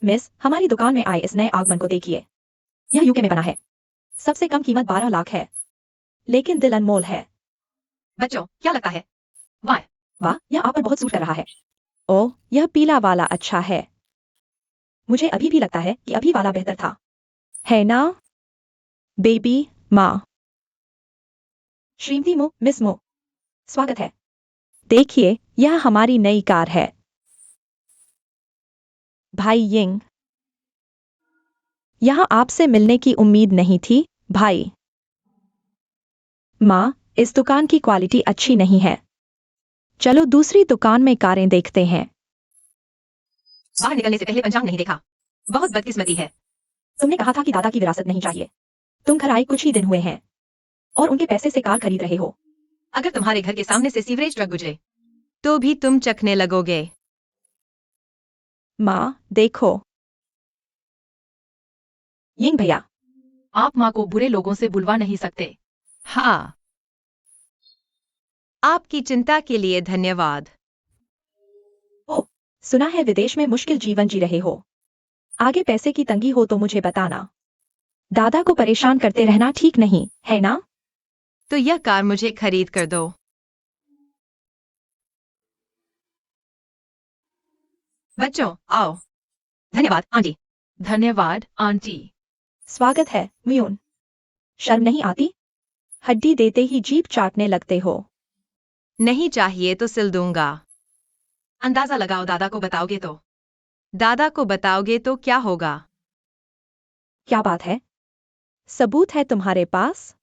Miss, हमारी दुकान में आए इस नए आगमन को देखिए। यह यूके में बना है। सबसे कम कीमत 12 लाख है, लेकिन दिल अनमोल है। बच्चों, क्या लगता है? वाह, वाह, यह आप पर बहुत सूट कर रहा है। ओह, यह पीला वाला अच्छा है। मुझे अभी भी लगता है कि अभी वाला बेहतर था, है ना बेबी माँ? श्रीमती मो, मिस मो, स्वागत है। देखिए, यह हमारी नई कार है। भाई यिंग, यहाँ आपसे मिलने की उम्मीद नहीं थी, भाई। माँ, इस दुकान की क्वालिटी अच्छी नहीं है। चलो दूसरी दुकान में कारें देखते हैं। बाहर निकलने से पहले पंचांग नहीं देखा। बहुत बदकिस्मती है। तुमने कहा था कि दादा की विरासत नहीं चाहिए। तुम घर आए कुछ ही दिन हुए हैं और उनके पैसे से कार खरीद रहे हो। अगर तुम्हारे घर के सामने से सीवरेज ट्रक गुजरे, तो भी तुम चखने लगोगे। माँ, देखो। यिंग भैया, आप माँ को बुरे लोगों से बुलवा नहीं सकते। हाँ। आपकी चिंता के लिए धन्यवाद। ओह, सुना है विदेश में मुश्किल जीवन जी रहे हो। आगे पैसे की तंगी हो तो मुझे बताना। दादा को परेशान करते रहना ठीक नहीं, है ना? तो यह कार मुझे खरीद कर दो। बच्चों, आओ। धन्यवाद आंटी। धन्यवाद आंटी। स्वागत है, म्यून। शर्म नहीं आती? हड्डी देते ही जीभ चाटने लगते हो। नहीं चाहिए तो सिल दूंगा। अंदाजा लगाओ, दादा को बताओगे तो? दादा को बताओगे तो क्या होगा? क्या बात है? सबूत है तुम्हारे पास?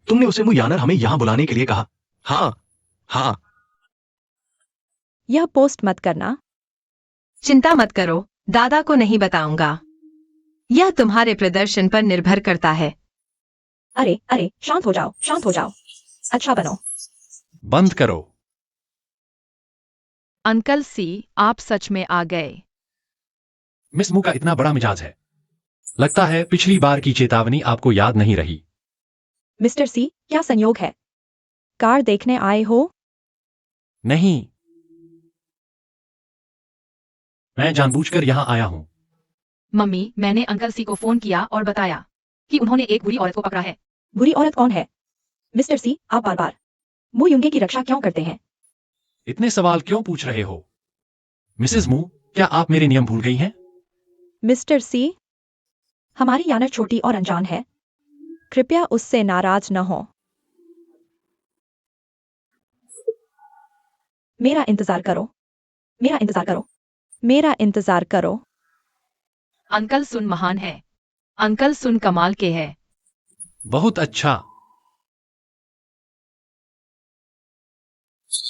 तुमने उसे मुयानर हमें यहाँ बुलाने के लिए कहा। हाँ हाँ। यह पोस्ट मत करना। चिंता मत करो, दादा को नहीं बताऊंगा। यह तुम्हारे प्रदर्शन पर निर्भर करता है। अरे अरे, शांत हो जाओ, शांत हो जाओ। अच्छा बनो। बंद करो। अंकल सी, आप सच में आ गए। मिस मू का इतना बड़ा मिजाज है। लगता है पिछली बार की चेतावनी आपको याद नहीं रही। मिस्टर सी, क्या संयोग है? कार देखने आए हो? नहीं, मैं जानबूझकर यहाँ आया हूँ। मम्मी, मैंने अंकल सी को फोन किया और बताया कि उन्होंने एक बुरी औरत को पकड़ा है। बुरी औरत कौन है? मिस्टर सी, आप बार बार मु युंगे की रक्षा क्यों करते हैं? इतने सवाल क्यों पूछ रहे हो? मिसेस मू, क्या आप मेरे नियम भूल गई हैं? मिस्टर सी, हमारी याना छोटी और अनजान है। कृपया उससे नाराज न हो। मेरा इंतजार करो। मेरा इंतजार करो। मेरा इंतजार करो। अंकल सुन महान है। अंकल सुन कमाल के है। बहुत अच्छा।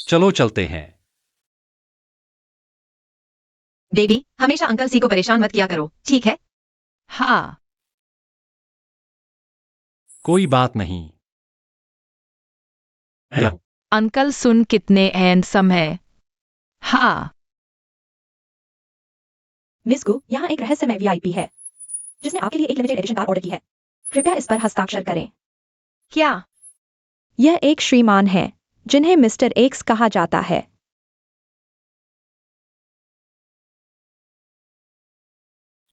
चलो चलते हैं। बेबी, हमेशा अंकल सी को परेशान मत किया करो, ठीक है? हाँ। कोई बात नहीं। अंकल सुन कितने हैंडसम है। हाँ। मिस गु, यहाँ एक रहस्यमय वीआईपी है जिसने आपके लिए एक लिमिटेड एडिशन कार ऑर्डर की है। कृपया इस पर हस्ताक्षर करें। क्या? यह एक श्रीमान है जिन्हें मिस्टर एक्स कहा जाता है।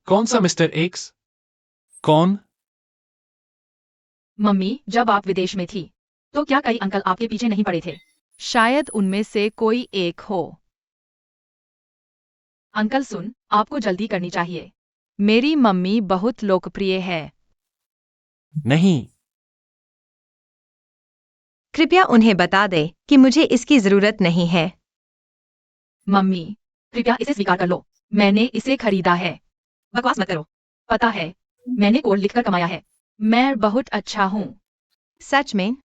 कौन सा मिस्टर एक्स? कौन? मम्मी, जब आप विदेश में थी, तो क्या कई अंकल आपके पीछे नहीं पड़े थे? शायद उनमें से कोई एक हो। अंकल सुन, आपको जल्दी करनी चाहिए। मेरी मम्मी बहुत लोकप्रिय है। नहीं। कृपया उन्हें बता दे कि मुझे इसकी जरूरत नहीं है। मम्मी, कृपया इसे स्वीकार कर लो। मैंने इसे खरीदा है। बकवास मत करो। पता है, मैंने कोड लिखकर कमाया है। मैं बहुत अच्छा हूँ। सच में?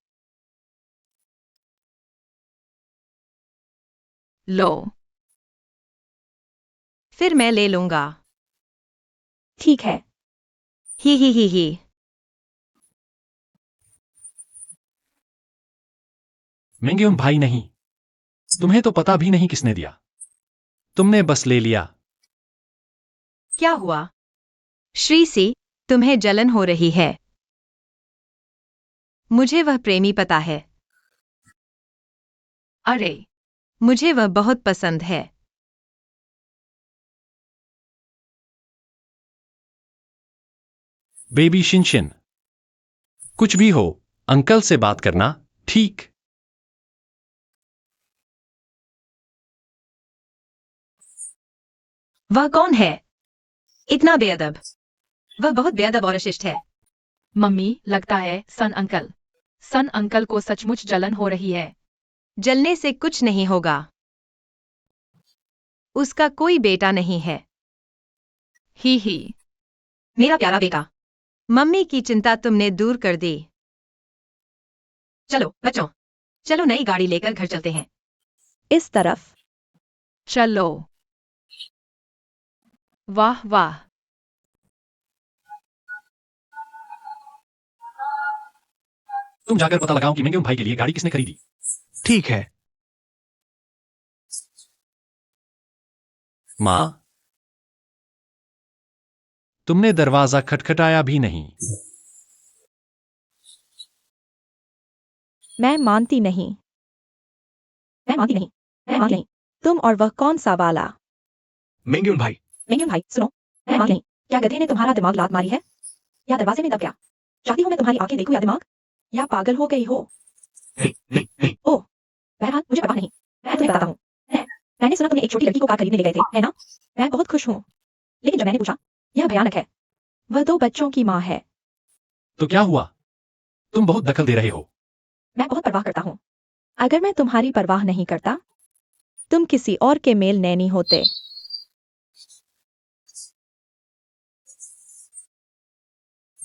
लो। फिर मैं ले लूंगा। ठीक है। ही। मेंग्योन भाई नहीं। तुम्हें तो पता भी नहीं किसने दिया। तुमने बस ले लिया। क्या हुआ? श्री सी, तुम्हें जलन हो रही है। मुझे वह प्रेमी पता है। अरे, मुझे वह बहुत पसंद है। बेबी शिनशिन। कुछ भी हो, अंकल से बात करना, ठीक? वह कौन है? इतना बेअदब। वह बहुत बेअदब और अशिष्ट है। मम्मी, लगता है सन अंकल। सन अंकल को सचमुच जलन हो रही है। जलने से कुछ नहीं होगा। उसका कोई बेटा नहीं है। ही। मेरा प्यारा बेटा। मम्मी की चिंता तुमने दूर कर दी। चलो बच्चों, चलो नई गाड़ी लेकर घर चलते हैं। इस तरफ। चलो। वाह वाह। तुम जाकर पता लगाओ कि मेंग्योम भाई के लिए गाड़ी किसने खरीदी। ठीक है। माँ, तुमने दरवाजा खटखटाया भी नहीं। मैं मानती नहीं। मैं मानती नहीं। मैं मानती नहीं। तुम और वह कौन सा वाला? मेंग्यून भाई। मेंग्योम भाई सुनो, मैं मानती नहीं। क्या गधे ने तुम्हारा दिमाग लात मारी है? या दरवाजे में दब गया? चाहती हूँ मैं तुम्हारी आंखें देखूं या दिमाग? या पागल हो गई हो? नहीं नहीं नहीं। ओह, बहरहाल मुझे पता नहीं। मैं तुम्हें बताता हूँ। मैंने सुना तुमने एक छोटी लड़की को कार खरीदने ले गए थे, है ना? मैं बहुत खुश हूँ। लेकिन जब मैंने पूछा, यह भयानक है। वह 2 बच्चों की माँ है। तो क्या हुआ? तुम बहुत दखल दे रहे हो। मैं बहुत परवाह करता हूँ। अगर मैं तुम्हारी परवाह नहीं करता, तुम किसी और के मेल नैनी होते।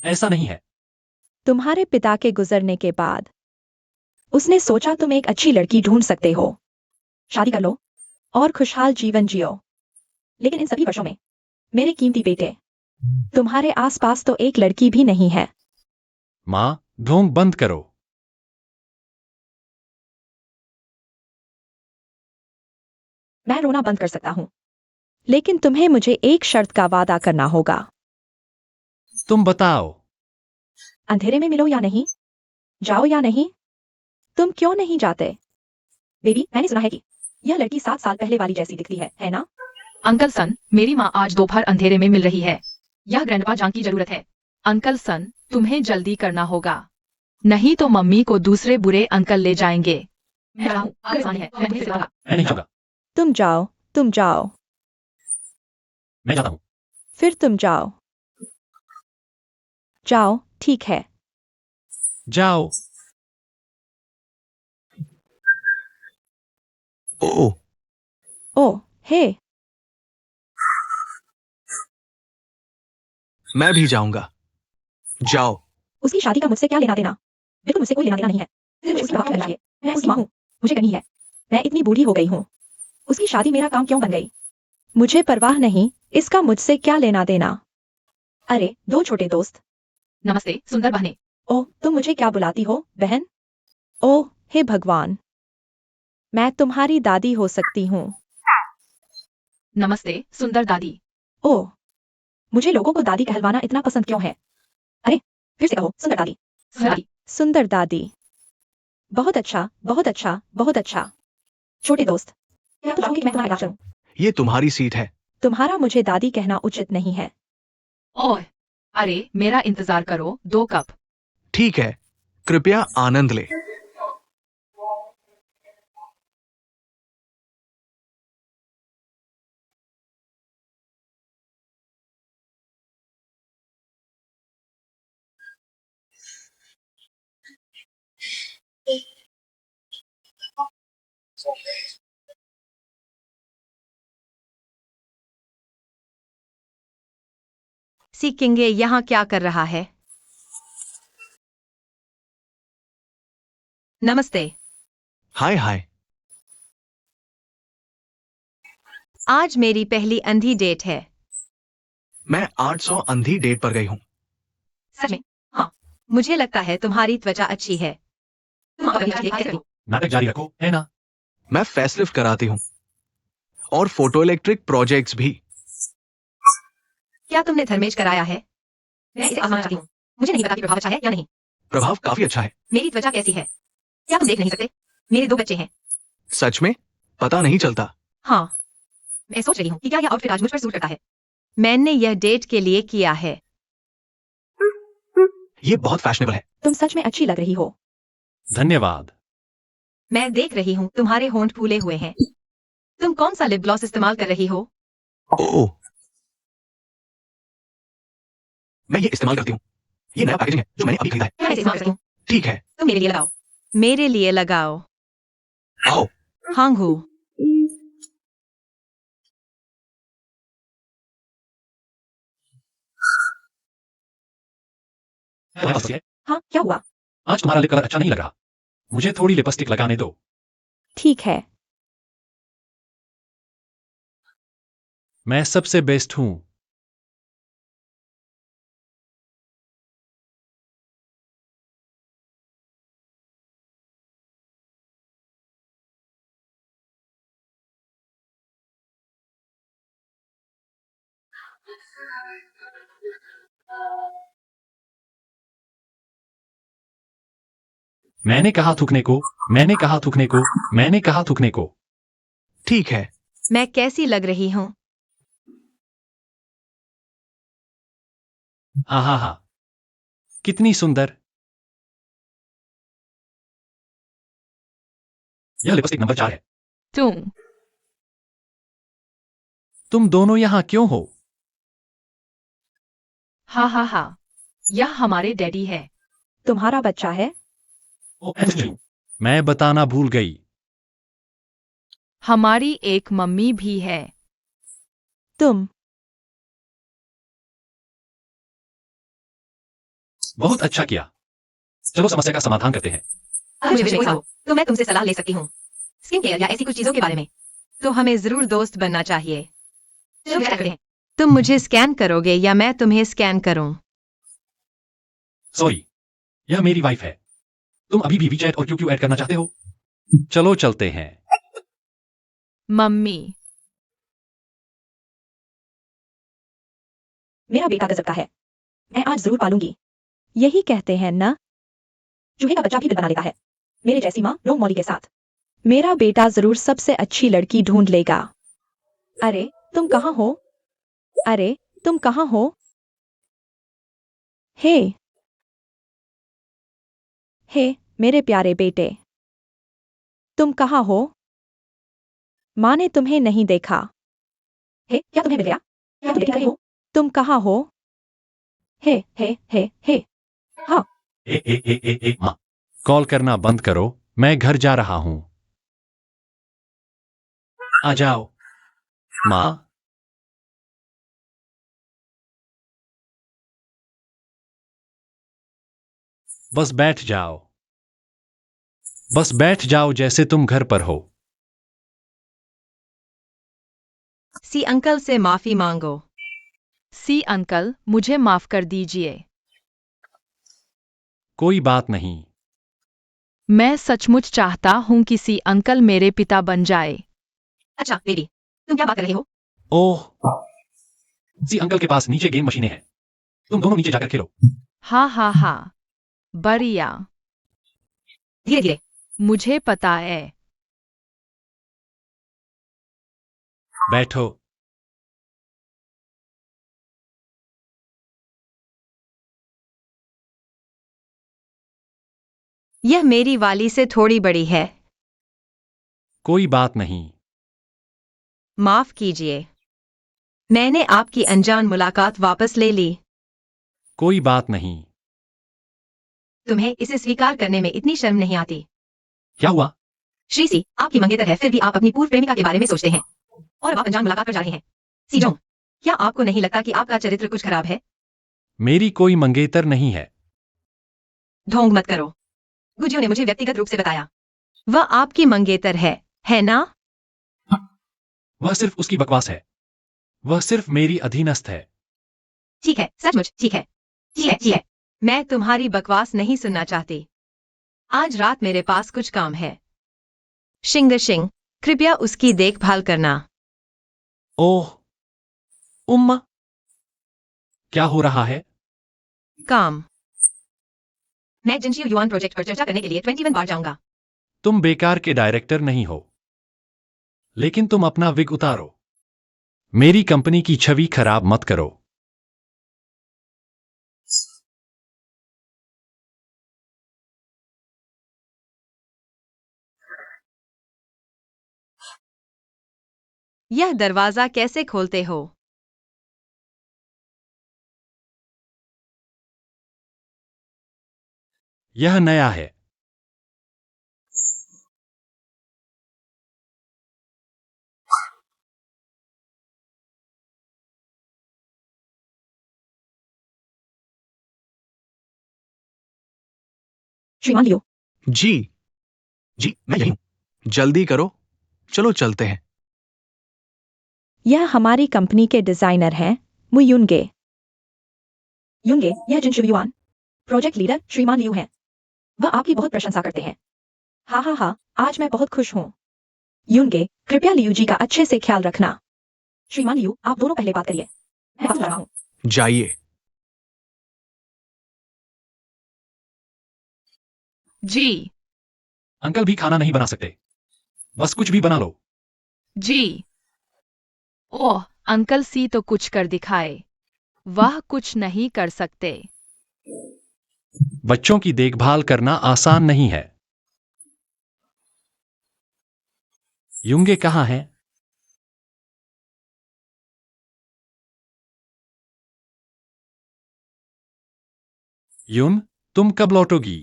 ऐसा नहीं है। तुम्हारे पिता के गुजरने के बाद उसने सोचा तुम एक अच्छी लड़की ढूंढ सकते हो, शादी कर लो और खुशहाल जीवन जियो। लेकिन इन सभी वर्षों में मेरे कीमती बेटे, तुम्हारे आसपास तो एक लड़की भी नहीं है। माँ, ढोंग बंद करो। मैं रोना बंद कर सकता हूँ, लेकिन तुम्हें मुझे एक शर्त का वादा करना होगा। तुम बताओ। अंधेरे में मिलो या नहीं, जाओ या नहीं। तुम क्यों नहीं जाते? बेबी, मैंने सुना है कि यह लड़की 7 साल पहले वाली जैसी दिखती है ना? अंकल सन, मेरी माँ आज दोपहर अंधेरे में मिल रही है। यह ग्रैंडपा जान की जरूरत है। अंकल सन, तुम्हें जल्दी करना होगा, नहीं तो मम्मी को दूसरे बुरे अंकल ले जाएंगे। मैं जा रहा हूँ, आगे आसानी है, मैं तुम्हें सिखाऊंगा। मैं नहीं जाऊंगा। तुम जाओ, तुम जाओ, मैं जाता हूँ। फिर तुम जाओ। जाओ, ठीक है। जाओ। ओह, ओह, हे। मैं भी जाऊंगा। जाओ। उसकी शादी का मुझसे क्या लेना देना? बिल्कुल मुझसे कोई लेना देना नहीं है। सिर्फ उसकी बात करना चाहिए। मैं उसकी माँ हूँ, मुझे करनी है। मैं इतनी बूढ़ी हो गई हूँ। उसकी शादी मेरा काम क्यों बन गई? मुझे परवाह नहीं, इसका मुझसे क्या लेना देना? अरे, 2 छोटे दोस्त। नमस्ते सुंदर बहने। ओह, तुम मुझे क्या बुलाती हो, बहन? ओह, हे भगवान। मैं तुम्हारी दादी हो सकती हूँ। नमस्ते सुंदर दादी। ओह, मुझे लोगों को दादी कहलवाना इतना पसंद क्यों है? अरे, फिर से कहो, सुंदर दादी। सुंदर दादी। सुंदर दादी। बहुत अच्छा, बहुत अच्छा, बहुत अच्छा। छोटे दोस्त, क्या तुम चाहोगे कि मैं तुम्हारा इलाज करूं? ये तुम्हारी सीट है। तुम्हारा मुझे दादी कहना उचित नहीं है। ओह, अरे मेरा इंतजार करो, 2 कप। ठीक है, कृपया आनंद ले। सीखेंगे यहाँ क्या कर रहा है? नमस्ते। हाय हाय। आज मेरी पहली अंधी डेट है। मैं 800 अंधी डेट पर गई हूँ। सच में? हाँ। मुझे लगता है तुम्हारी त्वचा अच्छी है। तुम कभी अच्छी कैसे हो? नाटक जारी रखो, है ना? मैं फेसलिफ्ट कराती हूँ और फोटो इलेक्ट्रिक प्रोजेक्ट्स भी। क्या तुमने थर्मेश कराया है? मैं इसे आजमाना चाहती हूँ। मुझे नहीं पता कि प्रभाव अच्छा है या नहीं। प्रभाव काफी अच्छा है। मेरी त्वचा कैसी है? क्या तुम देख नहीं सकते? मेरे 2 बच्चे हैं। सच में? पता नहीं चलता। हाँ, मैं सोच रही हूँ कि क्या यह आउटफिट आज मुझ पर सूट करता है। मैंने यह डेट के लिए किया है। ये बहुत फैशनेबल है। तुम सच में अच्छी लग रही हो। धन्यवाद। मैं देख रही हूँ तुम्हारे होंठ फूले हुए हैं। तुम कौन सा लिप ग्लॉस इस्तेमाल कर रही हो? ओह, मैं ये इस्तेमाल करती हूँ। ये नया पैकेजिंग है जो मैंने अभी खरीदा है। मैं इसे इस्तेमाल करती हूँ। ठीक है। तुम मेरे लिए लगाओ। मेरे लिए लगाओ। आओ। हांगू। हाँ, क्या हुआ? आज तुम्हारा लिप कलर अच्छा नहीं लग रहा। मुझे थोड़ी लिपस्टिक लगाने दो। ठीक है। मैं सबसे बेस्ट हूँ। मैंने कहा थूकने को। मैंने कहा थूकने को। मैंने कहा थूकने को। ठीक है। मैं कैसी लग रही हूँ? हाँ हाँ हाँ, कितनी सुंदर। यह लिपस्टिक नंबर 4 है। तुम दोनों यहाँ क्यों हो? हाँ हाँ हाँ, यह हमारे डैडी है। तुम्हारा बच्चा है? OMG, मैं बताना भूल गई। हमारी एक मम्मी भी है। तुम बहुत अच्छा किया। चलो समस्या का समाधान करते हैं। अगर मुझे कोई हो तो मैं तुमसे सलाह ले सकती हूँ, स्किन केयर या ऐसी कुछ चीजों के बारे में। तो हमें जरूर दोस्त बनना चाहिए। चलो क्या करते हैं? तुम मुझे स्कैन करोगे या मैं तुम्हें स्कैन करूं? सॉरी, यह मेरी वाइफ है। तुम अभी भी वीचैट और QQ ऐड करना चाहते हो? चलो चलते हैं। मम्मी, मेरा बेटा गजब का है। मैं आज जरूर पालूंगी। यही कहते हैं ना, चूहे का बच्चा भी दिल बना लेता है। मेरे जैसी माँ रोंग मौली के साथ। मेरा बेटा जरूर सबसे अच्छी लड़की ढूंढ लेगा। अरे तुम कहाँ हो? अरे तुम कहाँ हो? हे हे मेरे प्यारे बेटे, तुम कहाँ हो? माँ ने तुम्हें नहीं देखा। हे क्या तुम्हें मिल गया? क्या तुम देख रहे हो? तुम कहाँ हो? हे हाँ। माँ, कॉल करना बंद करो। मैं घर जा रहा हूँ। आ जाओ। माँ, बस बैठ जाओ। बस बैठ जाओ जैसे तुम घर पर हो। सी अंकल से माफी मांगो। सी अंकल, मुझे माफ कर दीजिए। कोई बात नहीं। मैं सचमुच चाहता हूँ कि सी अंकल मेरे पिता बन जाए। अच्छा बेबी, तुम क्या बात कर रहे हो? ओह, जी अंकल के पास नीचे गेम मशीनें हैं। तुम दोनों नीचे जाकर खेलो। हाँ हाँ हाँ, बढ़िया। धीरे धीरे। मुझे पता है। बैठो। यह मेरी वाली से थोड़ी बड़ी है। कोई बात नहीं। माफ कीजिए, मैंने आपकी अनजान मुलाकात वापस ले ली। कोई बात नहीं। तुम्हें इसे स्वीकार करने में इतनी शर्म नहीं आती? क्या हुआ? श्री सी आपकी मंगेतर है, फिर भी आप अपनी पूर्व प्रेमिका के बारे में सोचते हैं और अब आप अनजान मुलाकात पर जा रहे हैं। सी जोंग, क्या आपको नहीं लगता कि आपका चरित्र कुछ खराब है? मेरी कोई मंगेतर नहीं है। ढोंग मत करो। गुजियो ने मुझे व्यक्तिगत रूप से बताया। वह आपकी मंगेतर है ना? वह सिर्फ उसकी बकवास है। वह सिर्फ मेरी अधीनस्थ है। ठीक है, सचमुच ठीक है। ठीक है। मैं तुम्हारी बकवास नहीं सुनना चाहती। आज रात मेरे पास कुछ काम है। शिंग कृपया उसकी देखभाल करना। ओह, उम्मा, क्या हो रहा है? काम। मैं जिनशियो युआन प्रोजेक्ट पर चर्चा करने के लिए 21 बार जाऊंगा। तुम बेकार के डायरेक्टर नहीं हो। लेकिन तुम अपना विग उतारो। मेरी कंपनी की छवि खराब मत करो। यह दरवाजा कैसे खोलते हो? यह नया है। श्रीमान लियो, जी जी, मैं यही हूं। जल्दी करो, चलो चलते हैं। यह हमारी कंपनी के डिजाइनर हैं, मु युनगे। युनगे, यह जिन शिवयुआन, प्रोजेक्ट लीडर श्रीमान लियो हैं। वह आपकी बहुत प्रशंसा करते हैं। हाँ हाँ हाँ, आज मैं बहुत खुश हूँ। युनगे, कृपया लियू जी का अच्छे से ख्याल रखना। श्रीमान लियू, आप दोनों पहले बात करिए। मैं बात कर रहा हूँ। जाइए। जी अंकल भी खाना नहीं बना सकते। बस कुछ भी बना लो। जी। ओह, अंकल सी तो कुछ कर दिखाए। वह कुछ नहीं कर सकते। बच्चों की देखभाल करना आसान नहीं है। युंगे कहाँ है? युन, तुम कब लौटोगी?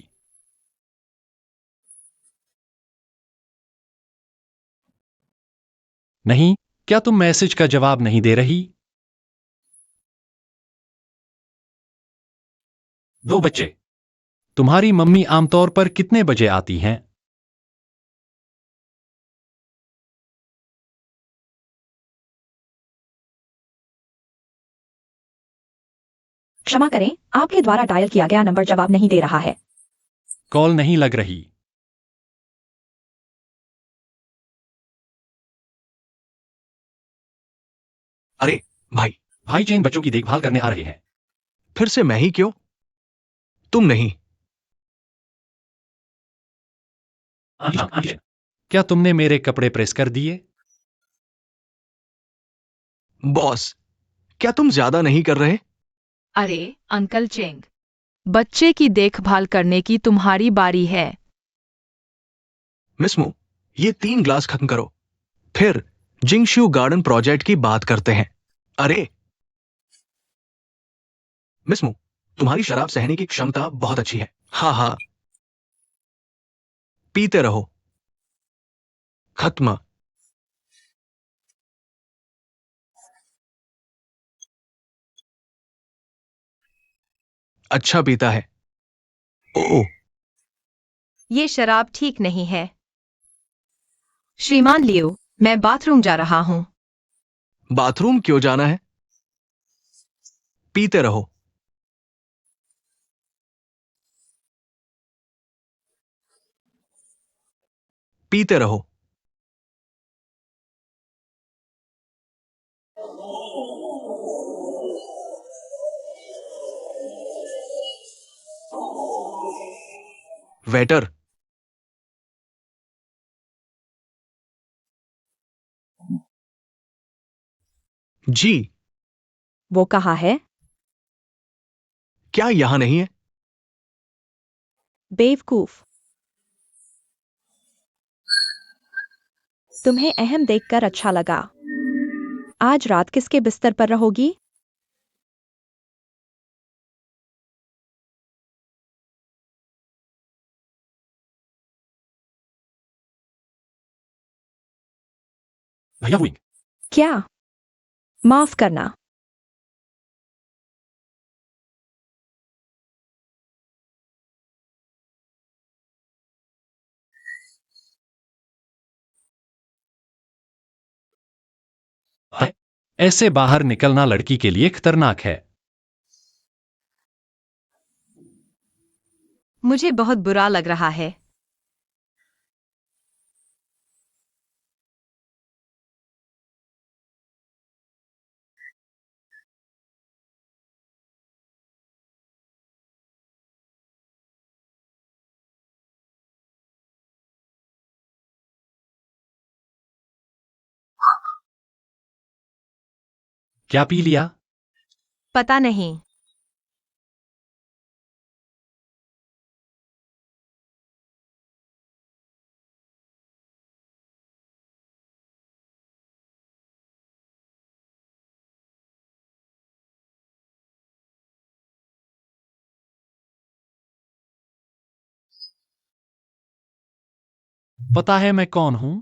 नहीं, क्या तुम मैसेज का जवाब नहीं दे रही? दो बच्चे। तुम्हारी मम्मी आमतौर पर कितने बजे आती हैं? क्षमा करें, आपके द्वारा डायल किया गया नंबर जवाब नहीं दे रहा है। कॉल नहीं लग रही। अरे भाई, भाई जैन बच्चों की देखभाल करने आ रहे हैं। फिर से मैं ही क्यों? तुम नहीं। क्या तुमने मेरे कपड़े प्रेस कर दिए? बॉस, क्या तुम ज्यादा नहीं कर रहे? अरे अंकल चेंग, बच्चे की देखभाल करने की तुम्हारी बारी है। मिस मू, ये 3 ग्लास खत्म करो, फिर जिंगशू गार्डन प्रोजेक्ट की बात करते हैं। अरे मिस मू, तुम्हारी शराब सहने की क्षमता बहुत अच्छी है। हाँ हाँ, पीते रहो। खत्म। अच्छा पीता है। ओह, ये शराब ठीक नहीं है। श्रीमान लियो, मैं बाथरूम जा रहा हूँ। बाथरूम क्यों जाना है? पीते रहो। पीते रहो। वेटर, जी, वो कहा है? क्या यहां नहीं है? बेवकूफ। तुम्हें अहम देखकर अच्छा लगा। आज रात किसके बिस्तर पर रहोगी? भैया विंग। क्या? माफ करना। ऐसे बाहर निकलना लड़की के लिए खतरनाक है। मुझे बहुत बुरा लग रहा है। क्या पी लिया? पता नहीं। पता है मैं कौन हूं?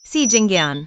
सी जिंगयान।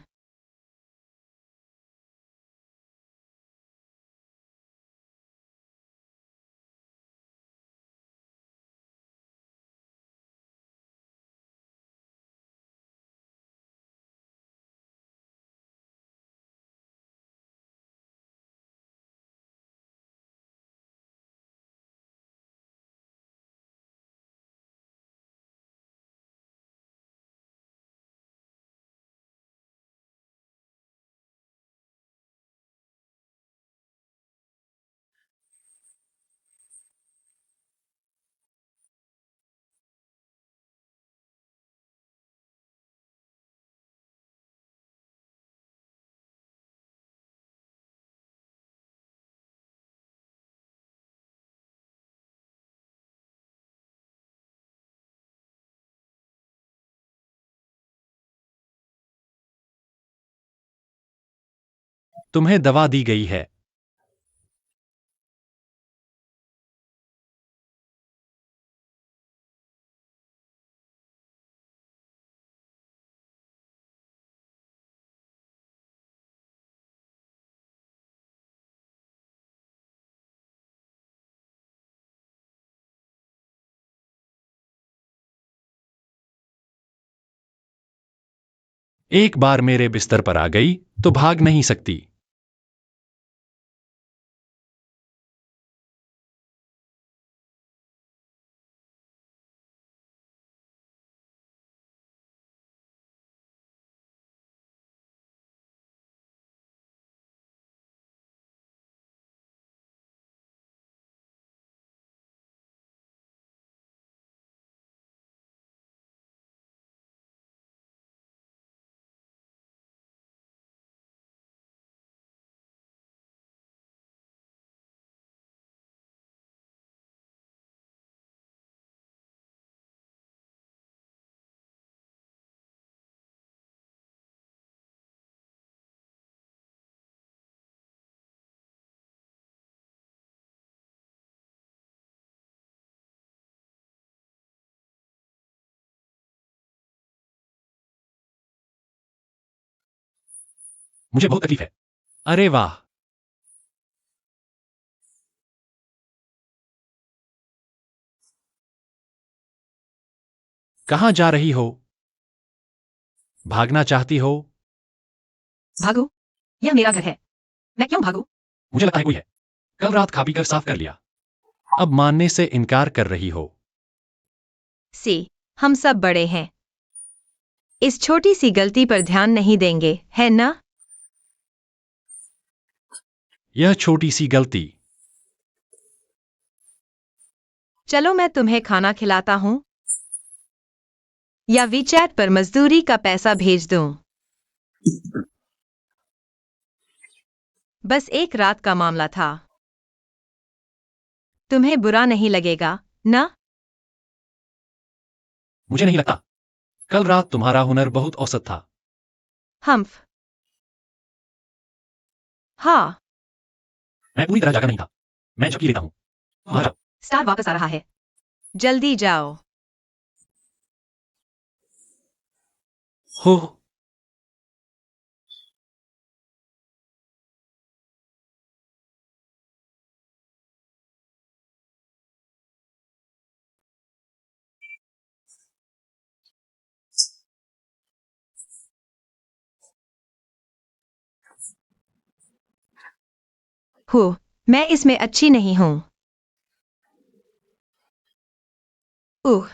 तुम्हें दवा दी गई है। एक बार मेरे बिस्तर पर आ गई तो भाग नहीं सकती। मुझे बहुत तकलीफ है। अरे वाह! कहां जा रही हो? भागना चाहती हो? भागो, यह मेरा घर है, मैं क्यों भागू? मुझे लगता है कोई है। कल रात खा पी कर साफ कर लिया। अब मानने से इनकार कर रही हो। सी, हम सब बड़े हैं। इस छोटी सी गलती पर ध्यान नहीं देंगे, है ना? यह छोटी सी गलती। चलो मैं तुम्हें खाना खिलाता हूँ या वीचैट पर मजदूरी का पैसा भेज दूं। बस एक रात का मामला था। तुम्हें बुरा नहीं लगेगा ना? मुझे नहीं लगता। कल रात तुम्हारा हुनर बहुत औसत था। हम्फ। हाँ। मैं पूरी तरह जागा नहीं था। मैं झपकी लेता हूं। तुम आ जाओ। स्टार वापस आ रहा है। जल्दी जाओ। हो। हो, मैं इसमें अच्छी नहीं हूँ। उह।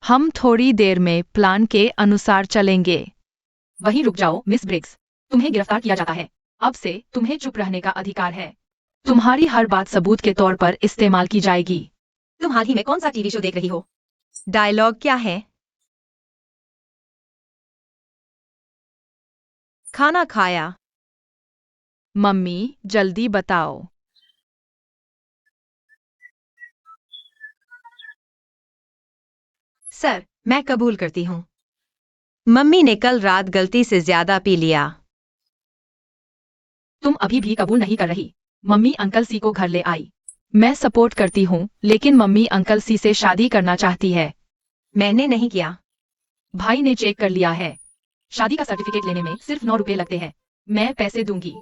हम थोड़ी देर में प्लान के अनुसार चलेंगे। वहीं रुक जाओ मिस ब्रिग्स, तुम्हें गिरफ्तार किया जाता है। अब से तुम्हें चुप रहने का अधिकार है। तुम्हारी हर बात सबूत के तौर पर इस्तेमाल की जाएगी। तुम हाल ही में कौन सा टीवी शो देख रही हो? डायलॉग क्या है? खाना खाया। मम्मी जल्दी बताओ। सर, मैं कबूल करती हूँ। मम्मी ने कल रात गलती से ज्यादा पी लिया। तुम अभी भी कबूल नहीं कर रही। मम्मी अंकल सी को घर ले आई। मैं सपोर्ट करती हूँ, लेकिन मम्मी अंकल सी से शादी करना चाहती है। मैंने नहीं किया। भाई ने चेक कर लिया है। शादी का सर्टिफिकेट लेने में सिर्फ 9 रुपए लगते हैं। मैं पैसे दूंगी।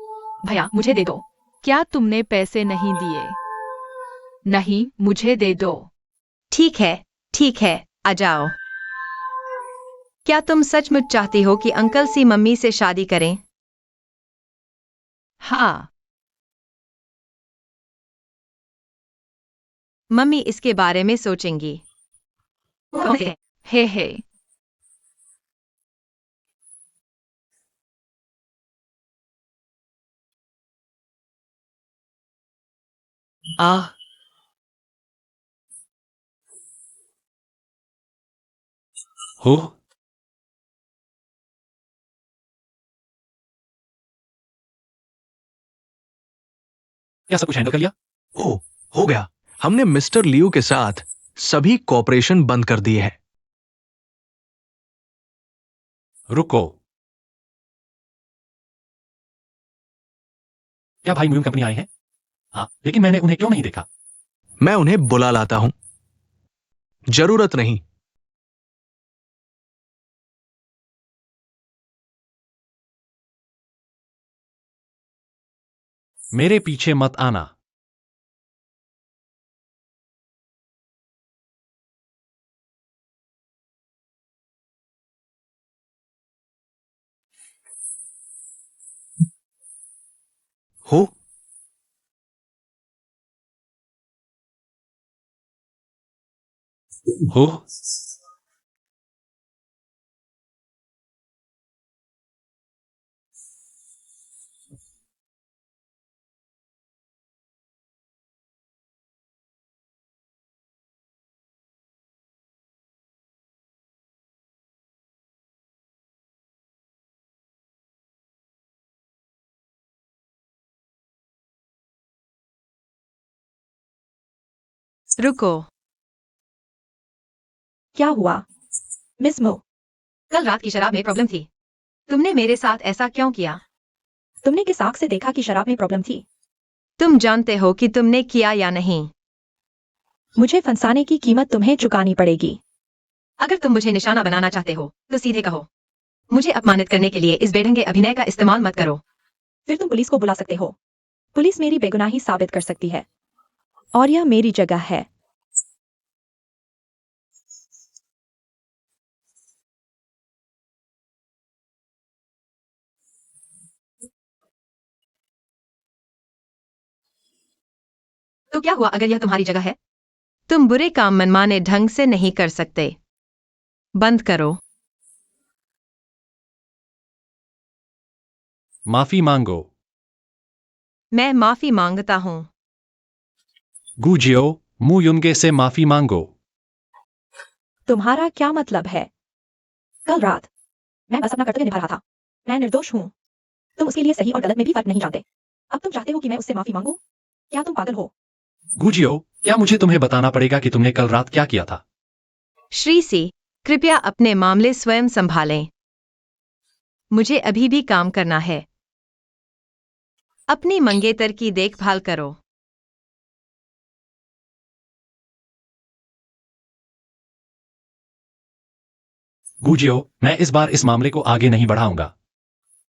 भैया मुझे दे दो। क्या तुमने पैसे नहीं दिए? नहीं, मुझे दे दो। ठीक है, आ जाओ। क्या तुम सचमुच चाहती हो कि अंकल सी मम्मी से शादी करें? हाँ। मम्मी इसके बारे में सोचेंगी। कौन है? हे। आ हो क्या सब कुछ हैंडल कर लिया? ओ, हो गया। हमने मिस्टर लियू के साथ सभी कॉपरेशन बंद कर दिए हैं। रुको, क्या भाई म्यूम कंपनी आए हैं? हाँ, लेकिन मैंने उन्हें क्यों नहीं देखा? मैं उन्हें बुला लाता हूं। जरूरत नहीं। मेरे पीछे मत आना। हो हो रुको। क्या हुआ मिस मो? कल रात की शराब में प्रॉब्लम थी। तुमने मेरे साथ ऐसा क्यों किया? तुमने किस आंख से देखा कि शराब में प्रॉब्लम थी? तुम जानते हो कि तुमने किया या नहीं? मुझे फंसाने की कीमत तुम्हें चुकानी पड़ेगी। अगर तुम मुझे निशाना बनाना चाहते हो तो सीधे कहो। मुझे अपमानित करने के लिए इस बेढंगे अभिनय का इस्तेमाल मत करो। फिर तुम पुलिस को बुला सकते हो। पुलिस मेरी बेगुनाही साबित कर सकती है, और यह मेरी जगह है। तो क्या हुआ अगर यह तुम्हारी जगह है? तुम बुरे काम मनमाने ढंग से नहीं कर सकते। बंद करो। माफी मांगो। मैं माफी मांगता हूँ। गुजियो, मू युनगे से माफी मांगो। तुम्हारा क्या मतलब है? कल रात मैं बस अपना कर्तव्य निभा रहा था। मैं निर्दोष हूँ। तुम उसके लिए सही और गलत में भी फर्क नहीं जानते। अब तुम चाहते हो कि मैं उससे माफी मांगू? क्या तुम पागल हो? गुजियो, क्या मुझे तुम्हें बताना पड़ेगा कि तुमने कल रात क्या किया था? श्री सी, कृपया अपने मामले स्वयं संभालें। मुझे अभी भी काम करना है। अपनी मंगेतर की देखभाल करो। गुजियो, मैं इस बार इस मामले को आगे नहीं बढ़ाऊंगा।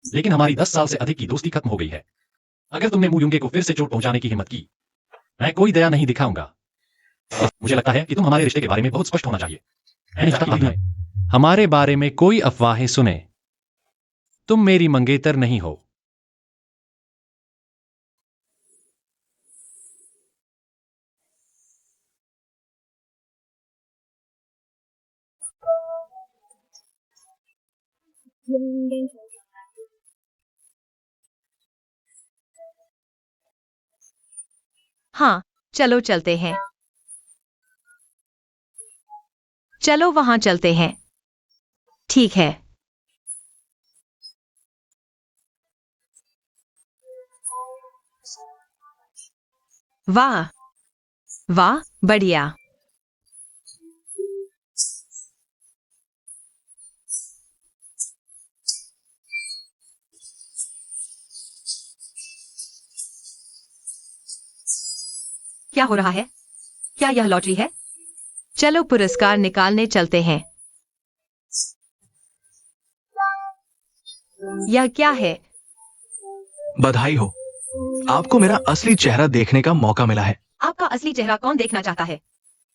लेकिन हमारी 10 साल से अधिक की दोस्ती खत्म हो गई है। अगर तुमने मू युंगे को फिर से चोट पहुंचाने की हिम्मत की, मैं कोई दया नहीं दिखाऊंगा। मुझे लगता है कि तुम हमारे रिश्ते के बारे में बहुत स्पष्ट होना चाहिए। मैं नहीं चाहता कि तुम हमारे बारे में कोई अफवाहें सुने। तुम मेरी मंगेतर नहीं हो। हाँ, चलो चलते हैं। चलो वहां चलते हैं। ठीक है। वाह वाह, बढ़िया। क्या हो रहा है? क्या यह लॉटरी है? चलो पुरस्कार निकालने चलते हैं। यह क्या है? बधाई हो, आपको मेरा असली चेहरा देखने का मौका मिला है। आपका असली चेहरा कौन देखना चाहता है?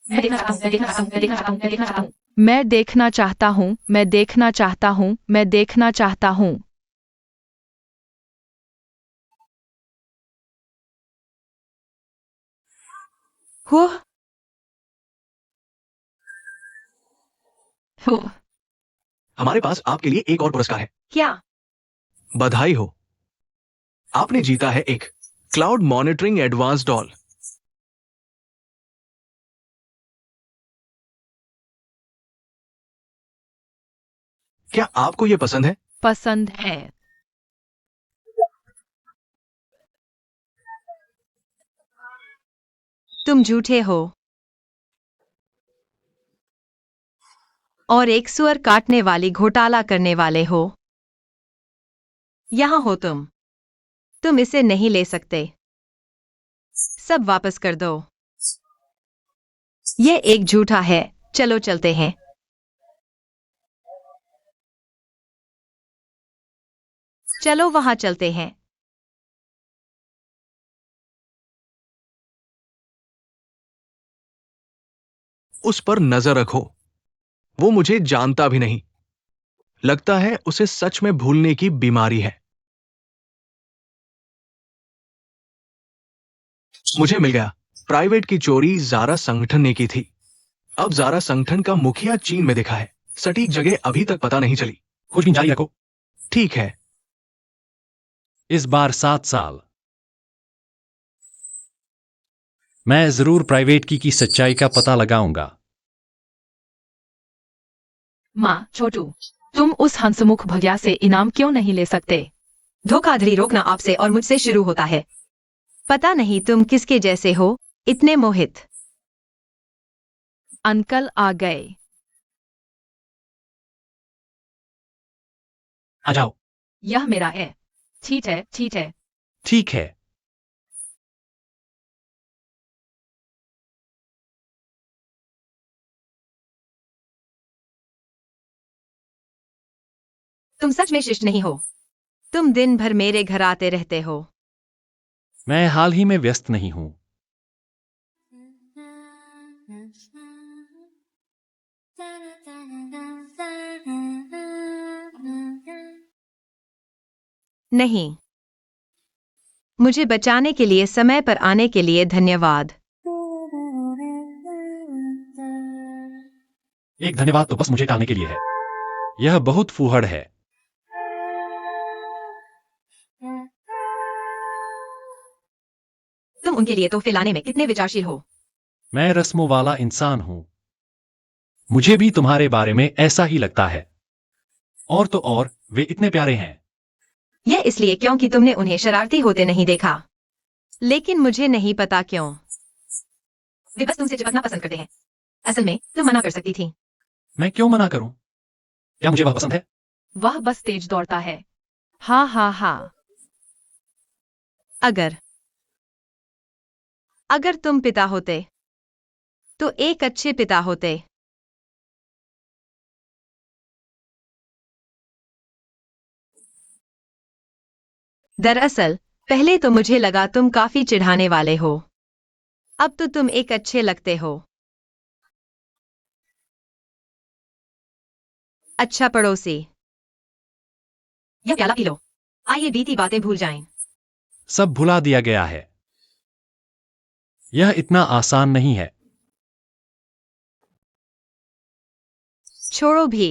मैं देखना चाहता हूँ, मैं देखना चाहता हूँ, मैं देखना चाहता हूँ, मैं देखना चाहता हूँ। मैं देखना चाहता हूँ, मैं देखना चाहता हूँ, मैं देखना चाहता हूँ। हो हो, हमारे पास आपके लिए एक और पुरस्कार है। क्या? बधाई हो, आपने जीता है एक क्लाउड मॉनिटरिंग एडवांस डॉल। क्या आपको ये पसंद है? पसंद है। तुम झूठे हो और एक सुअर काटने वाली घोटाला करने वाले हो। यहां हो तुम। तुम इसे नहीं ले सकते। सब वापस कर दो। ये एक झूठा है। चलो चलते हैं। चलो वहां चलते हैं। उस पर नजर रखो, वो मुझे जानता भी नहीं। लगता है उसे सच में भूलने की बीमारी है। मुझे मिल गया। प्राइवेट की चोरी जारा संगठन ने की थी। अब जारा संगठन का मुखिया चीन में दिखा है। सटीक जगह अभी तक पता नहीं चली। खोजबीन जारी रखो। ठीक है। इस बार 7 साल। मैं जरूर प्राइवेट की सच्चाई का पता लगाऊंगा। माँ छोटू, तुम उस हंसमुख भैया से इनाम क्यों नहीं ले सकते? धोखाधड़ी रोकना आपसे और मुझसे शुरू होता है। पता नहीं तुम किसके जैसे हो, इतने मोहित। अंकल आ गए। आ जाओ। यह मेरा है। ठीक है, ठीक है। ठीक है। तुम सच में शिष्ट नहीं हो। तुम दिन भर मेरे घर आते रहते हो। मैं हाल ही में व्यस्त नहीं हूं। नहीं। मुझे बचाने के लिए समय पर आने के लिए धन्यवाद। एक धन्यवाद तो बस मुझे टालने के लिए है। यह बहुत फूहड़ है। तुम उनके लिए तोहफे लाने में कितने विचारशील हो। मैं रस्मों वाला इंसान हूं। मुझे भी तुम्हारे बारे में ऐसा ही लगता है। और तो और वे इतने प्यारे हैं। यह इसलिए क्योंकि तुमने उन्हें शरारती होते नहीं देखा। लेकिन मुझे नहीं पता क्यों। वे बस तुमसे चिपकना पसंद करते हैं। असल में तुम मना कर सकती थी। मैं क्यों मना करूं? क्या मुझे वह पसंद है? वह बस तेज दौड़ता है। हाँ हाँ हाँ। अगर अगर तुम पिता होते तो एक अच्छे पिता होते। दरअसल पहले तो मुझे लगा तुम काफी चिढ़ाने वाले हो। अब तो तुम एक अच्छे लगते हो। अच्छा पड़ोसी। यह प्याला पी लो। आइए बीती बातें भूल जाएं। सब भुला दिया गया है। यह इतना आसान नहीं है। छोड़ो भी।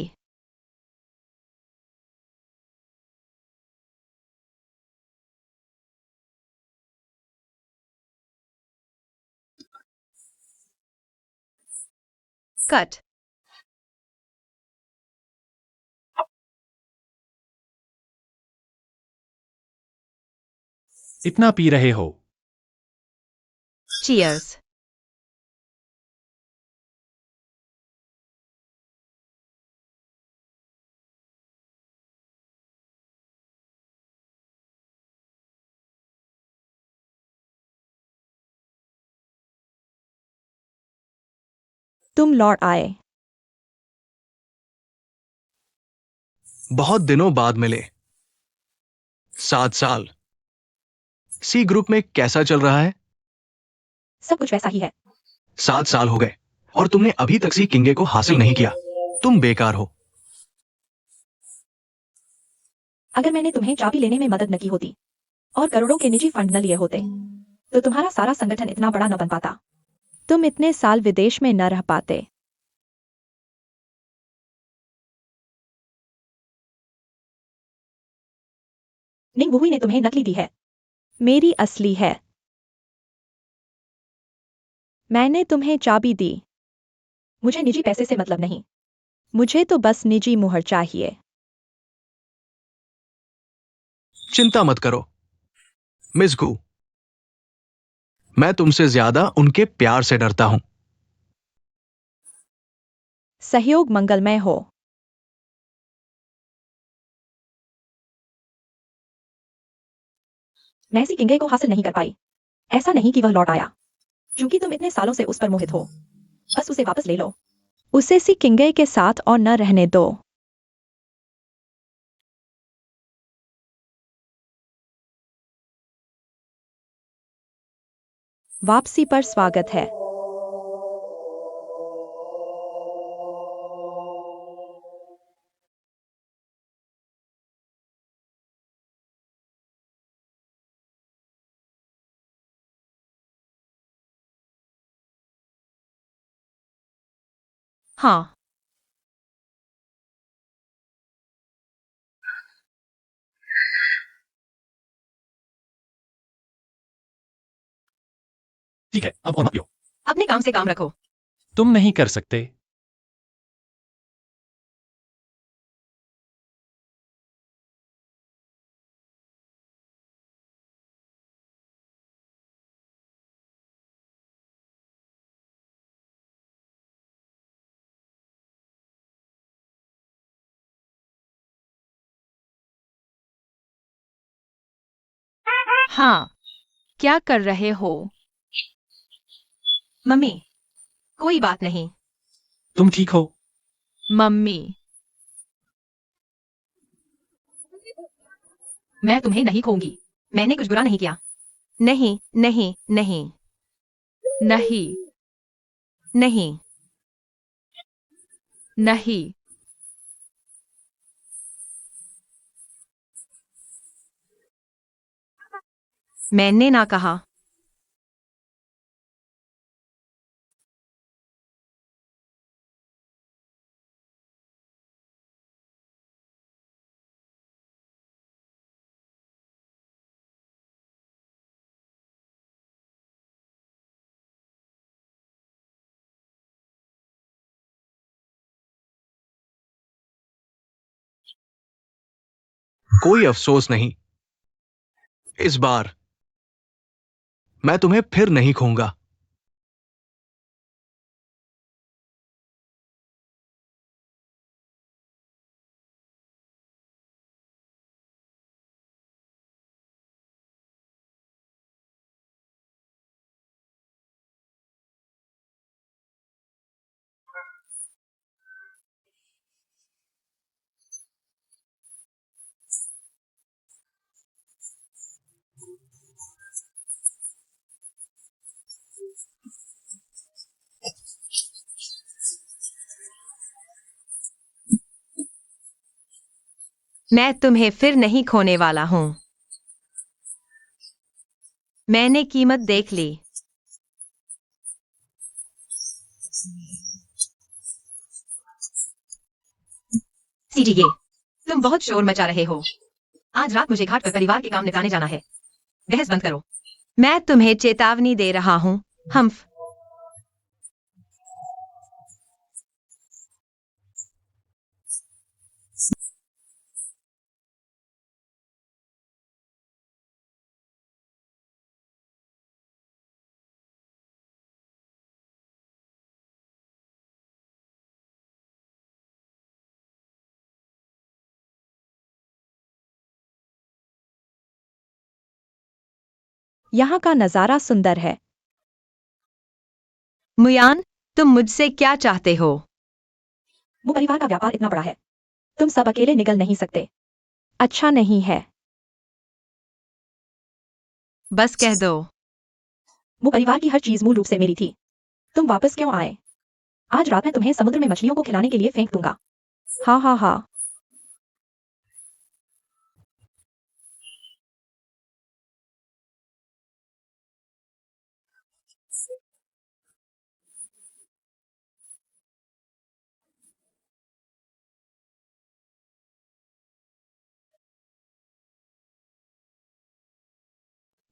कट। इतना पी रहे हो। चीयर्स। तुम लौट आए। बहुत दिनों बाद मिले। 7 साल। सी ग्रुप में कैसा चल रहा है? सब कुछ वैसा ही है। 7 साल हो गए और तुमने अभी तक सी किंगे को हासिल नहीं किया। तुम बेकार हो। अगर मैंने तुम्हें चाबी लेने में मदद न की होती और करोड़ों के निजी फंड न लिए होते तो तुम्हारा सारा संगठन इतना बड़ा न बन पाता। तुम इतने साल विदेश में न रह पाते। निंग वुहुई ने तुम्हें नकली दी है। मेरी असली है। मैंने तुम्हें चाबी दी। मुझे निजी पैसे से मतलब नहीं। मुझे तो बस निजी मुहर चाहिए। चिंता मत करो मिस गू। मैं तुमसे ज्यादा उनके प्यार से डरता हूं। सहयोग मंगलमय हो। मैं इसी किंगे को हासिल नहीं कर पाई। ऐसा नहीं कि वह लौट आया क्योंकि तुम इतने सालों से उस पर मोहित हो। बस उसे वापस ले लो। उसे सी किंगे के साथ और न रहने दो। वापसी पर स्वागत है। हाँ, ठीक है, अब और मत पियो। अपने काम से काम रखो। तुम नहीं कर सकते। हाँ, क्या कर रहे हो? मम्मी, कोई बात नहीं। तुम ठीक हो? मम्मी, मैं तुम्हें नहीं खोऊंगी। मैंने कुछ बुरा नहीं किया। नहीं, नहीं, नहीं, नहीं, नहीं। नहीं, मैंने ना कहा। कोई अफसोस नहीं। इस बार मैं तुम्हें फिर नहीं खोऊंगा। मैं तुम्हें फिर नहीं खोने वाला हूं। मैंने कीमत देख ली। सीजीए, तुम बहुत शोर मचा रहे हो। आज रात मुझे घाट पर परिवार के काम निपटाने जाना है। बहस बंद करो। मैं तुम्हें चेतावनी दे रहा हूं। हम्फ। यहाँ का नजारा सुंदर है। मुयान, तुम मुझसे क्या चाहते हो? वो परिवार का व्यापार इतना बड़ा है, तुम सब अकेले निकल नहीं सकते। अच्छा नहीं है। बस कह दो। वो परिवार की हर चीज मूल रूप से मेरी थी। तुम वापस क्यों आए? आज रात मैं तुम्हें समुद्र में मछलियों को खिलाने के लिए फेंक दूंगा। हाँ हाँ हाँ।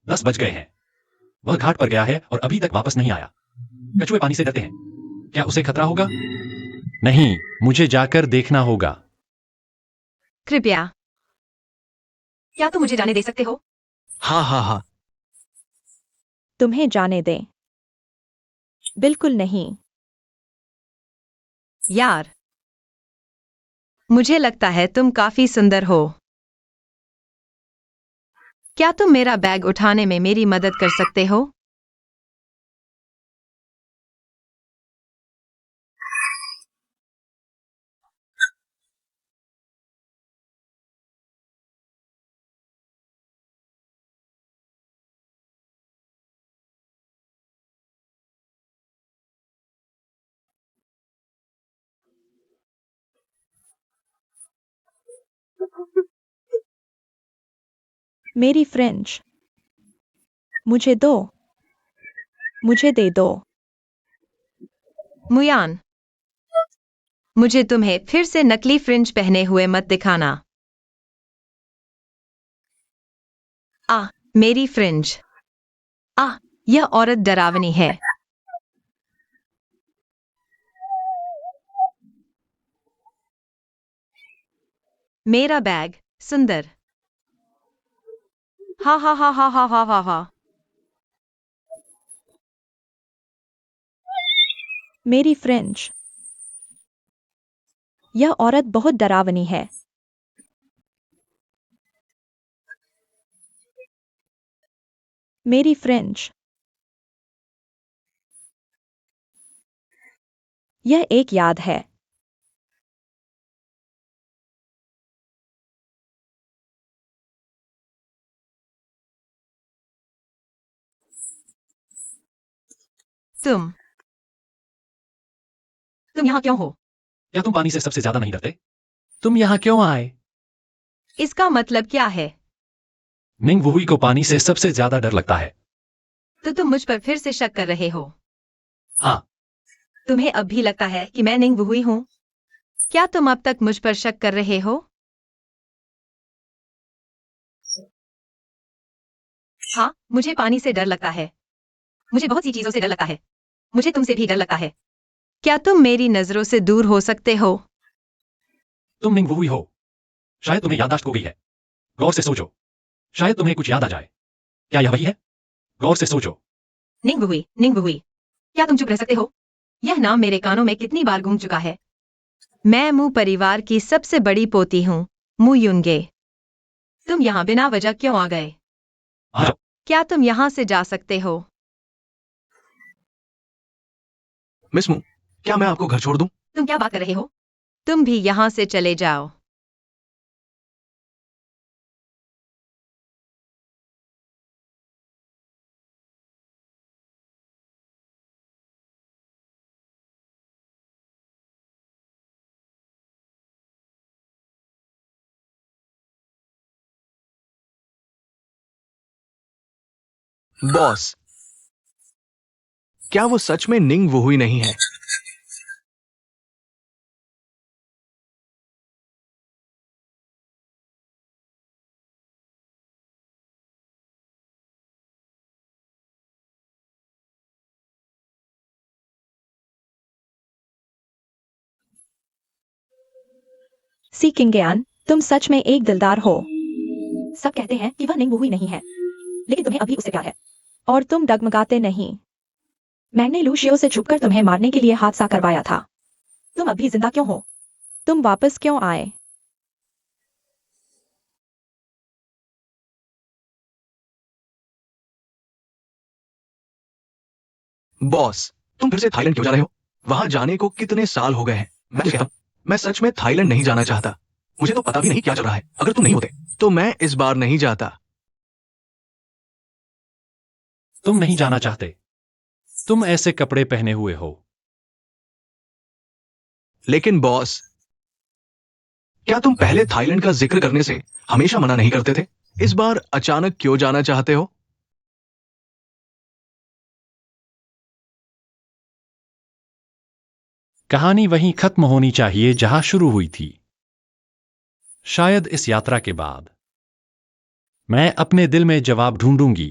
दस बज गए हैं। वह घाट पर गया है और अभी तक वापस नहीं आया। कछुए पानी से डरते हैं। क्या उसे खतरा होगा? नहीं, मुझे जाकर देखना होगा। कृपया। क्या तुम मुझे जाने दे सकते हो? हाँ हाँ हाँ। तुम्हें जाने दें? बिल्कुल नहीं। यार, मुझे लगता है तुम काफी सुंदर हो। क्या तुम मेरा बैग उठाने में मेरी मदद कर सकते हो? मेरी फ्रेंच। मुझे दो। मुझे दे दो। मुयान, मुझे तुम्हें फिर से नकली फ्रिंज पहने हुए मत दिखाना। मेरी फ्रिंज। यह औरत डरावनी है। मेरा बैग सुंदर। हा हा हा हा हा हा हा हा। मेरी फ्रेंच। यह औरत बहुत डरावनी है। मेरी फ्रेंच। यह एक याद है। तुम तुम यहाँ क्यों हो? क्या तुम पानी से सबसे ज्यादा नहीं डरते? तुम यहाँ क्यों आए? इसका मतलब क्या है? निंग वुहुई को पानी से सबसे ज्यादा डर लगता है। तो तुम मुझ पर फिर से शक कर रहे हो? हाँ। तुम्हें अब भी लगता है कि मैं निंग वुहुई हूँ? क्या तुम अब तक मुझ पर शक कर रहे हो? हाँ, मुझे पानी से डर लगता है। मुझे बहुत सी चीजों से डर लगता है। मुझे तुमसे भी डर लगता है। क्या तुम मेरी नजरों से दूर हो सकते हो? तुम निंग वुहुई हो। शायद तुम्हें याददाश्त खो गई है। गौर से सोचो। शायद तुम्हें कुछ याद आ जाए। क्या यह वही है? गौर से सोचो। निंग वुहुई, निंग वुहुई। क्या तुम चुप रह सकते हो? यह नाम मेरे कानों में कितनी बार गूंज चुका है। मैं मू परिवार की सबसे बड़ी पोती हूँ, मू युनगे। तुम यहाँ बिना वजह क्यों आ गए? आ जाओ। क्या तुम यहाँ से जा सकते हो? मिस मू, क्या मैं आपको घर छोड़ दूं? तुम क्या बात कर रहे हो? तुम भी यहाँ से चले जाओ। बॉस, क्या वो सच में निंग वुहुई नहीं है? सी किंगयान, तुम सच में एक दिलदार हो। सब कहते हैं कि वह निंग वुहुई नहीं है, लेकिन तुम्हें अभी उससे प्यार है। और तुम डगमगाते नहीं। मैंने लूशियो से छुपकर तुम्हें मारने के लिए हादसा करवाया था। तुम अभी जिंदा क्यों हो? तुम वापस क्यों आए? बॉस, तुम फिर से थाईलैंड क्यों जा रहे हो? वहां जाने को कितने साल हो गए हैं। मैं तो कहता हूं, मैं सच में थाईलैंड नहीं जाना चाहता। मुझे तो पता भी नहीं क्या चल रहा है। अगर तुम नहीं होते तो मैं इस बार नहीं जाता। तुम नहीं जाना चाहते? तुम ऐसे कपड़े पहने हुए हो। लेकिन बॉस, क्या तुम पहले थाईलैंड का जिक्र करने से हमेशा मना नहीं करते थे? इस बार अचानक क्यों जाना चाहते हो? कहानी वहीं खत्म होनी चाहिए जहां शुरू हुई थी। शायद इस यात्रा के बाद मैं अपने दिल में जवाब ढूंढूंगी।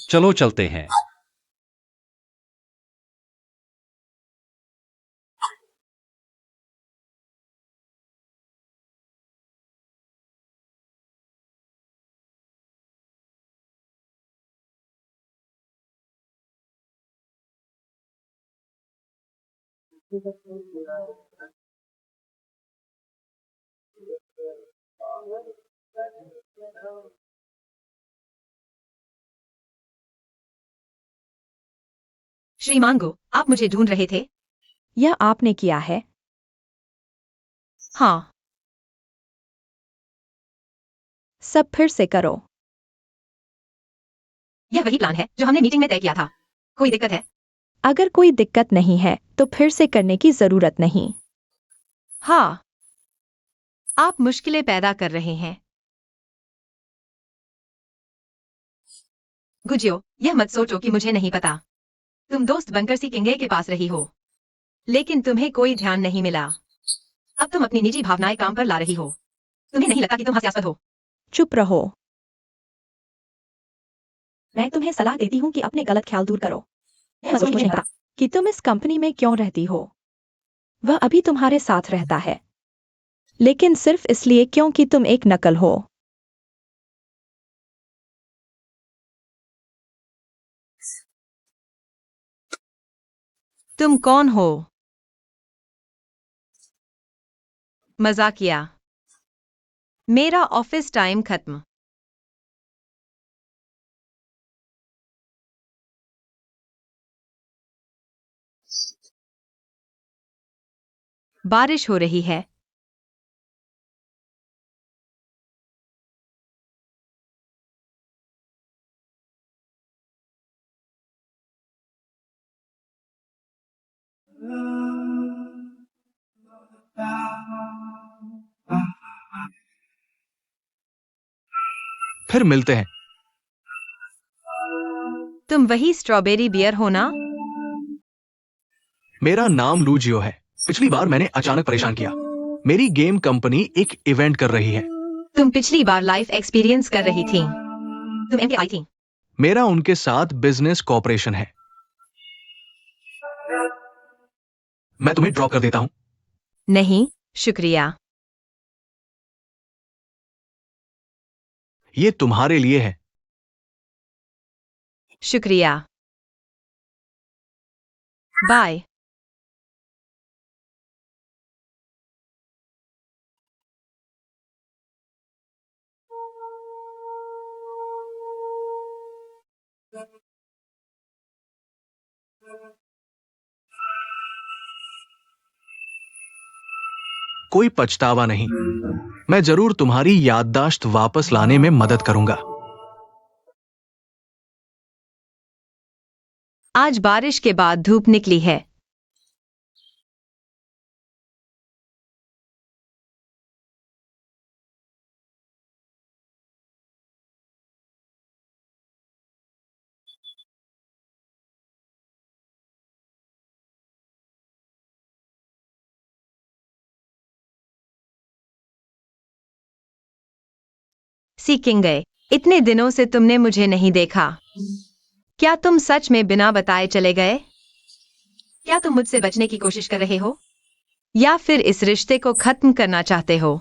चलो चलते हैं। श्रीमान गो, आप मुझे ढूंढ रहे थे? यह आपने किया है? हाँ। सब फिर से करो। यह वही प्लान है जो हमने मीटिंग में तय किया था। कोई दिक्कत है? अगर कोई दिक्कत नहीं है तो फिर से करने की जरूरत नहीं। हाँ। आप मुश्किलें पैदा कर रहे हैं। गुजियो, यह मत सोचो कि मुझे नहीं पता। तुम दोस्त बनकर सी किंगे के पास रही हो, लेकिन तुम्हें कोई ध्यान नहीं मिला। अब तुम अपनी निजी भावनाएं काम पर ला रही हो। तुम्हें नहीं लगता कि तुम हास्यास्पद हो? चुप रहो। मैं तुम्हें सलाह देती हूँ कि अपने गलत ख्याल दूर करो। मैं सोच मुझे नहीं पता कि तुम इस कंपनी में क्यों रहती हो। वह अभी तुम्हारे साथ रहता है, लेकिन सिर्फ इसलिए क्योंकि तुम एक नकल हो। तुम कौन हो? मजाकिया। मेरा ऑफिस टाइम खत्म। बारिश हो रही है। फिर मिलते हैं। तुम वही स्ट्रॉबेरी बियर हो ना? मेरा नाम लूजियो है। पिछली बार मैंने अचानक परेशान किया। मेरी गेम कंपनी एक इवेंट कर रही है। तुम पिछली बार लाइफ एक्सपीरियंस कर रही थी। तुम एम के आई थी। मेरा उनके साथ बिजनेस कॉपरेशन है। मैं तुम्हें ड्रॉप कर देता हूं। नहीं, शुक्रिया। ये तुम्हारे लिए है। शुक्रिया। बाय। कोई पछतावा नहीं। मैं जरूर तुम्हारी याददाश्त वापस लाने में मदद करूंगा। आज बारिश के बाद धूप निकली है। सीखेंगे। इतने दिनों से तुमने मुझे नहीं देखा। क्या तुम सच में बिना बताए चले गए? क्या तुम मुझसे बचने की कोशिश कर रहे हो, या फिर इस रिश्ते को खत्म करना चाहते हो?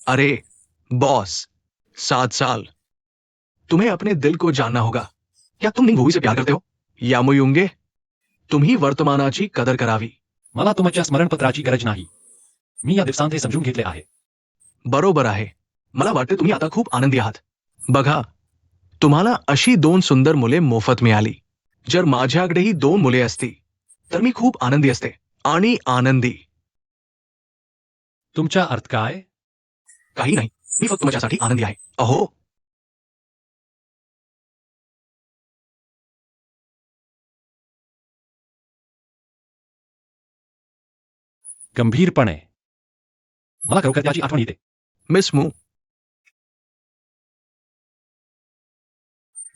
अरे बॉस, 7 साल। तुम्हें अपने दिल को जानना होगा। क्या तुम इन मूवी से प्यार करते हो? यामुयुंगे? तुम्ही वर्तमानाची कदर करावी. मला तुमच्या स्मरणपत्राची गरज नाही. मी या दिवसांत हे समजून घेतले आहे. बरोबर आहे. मला वाटते तुम्ही आता खूप आनंदी आहात. बघा, तुम्हाला अशी 2 सुंदर मुले मोफत मिळाली. जर माझ्याकडेही 2 मुले असती तर मी खूप आनंदी असते. आणि आनंदी. तुमचा अर्थ काय? काही नाही. मी फक्त तुमच्यासाठी आनंदी आहे. अहो, गंभीरपणे मला खरोखर त्याची आठवण येते. मिस मू,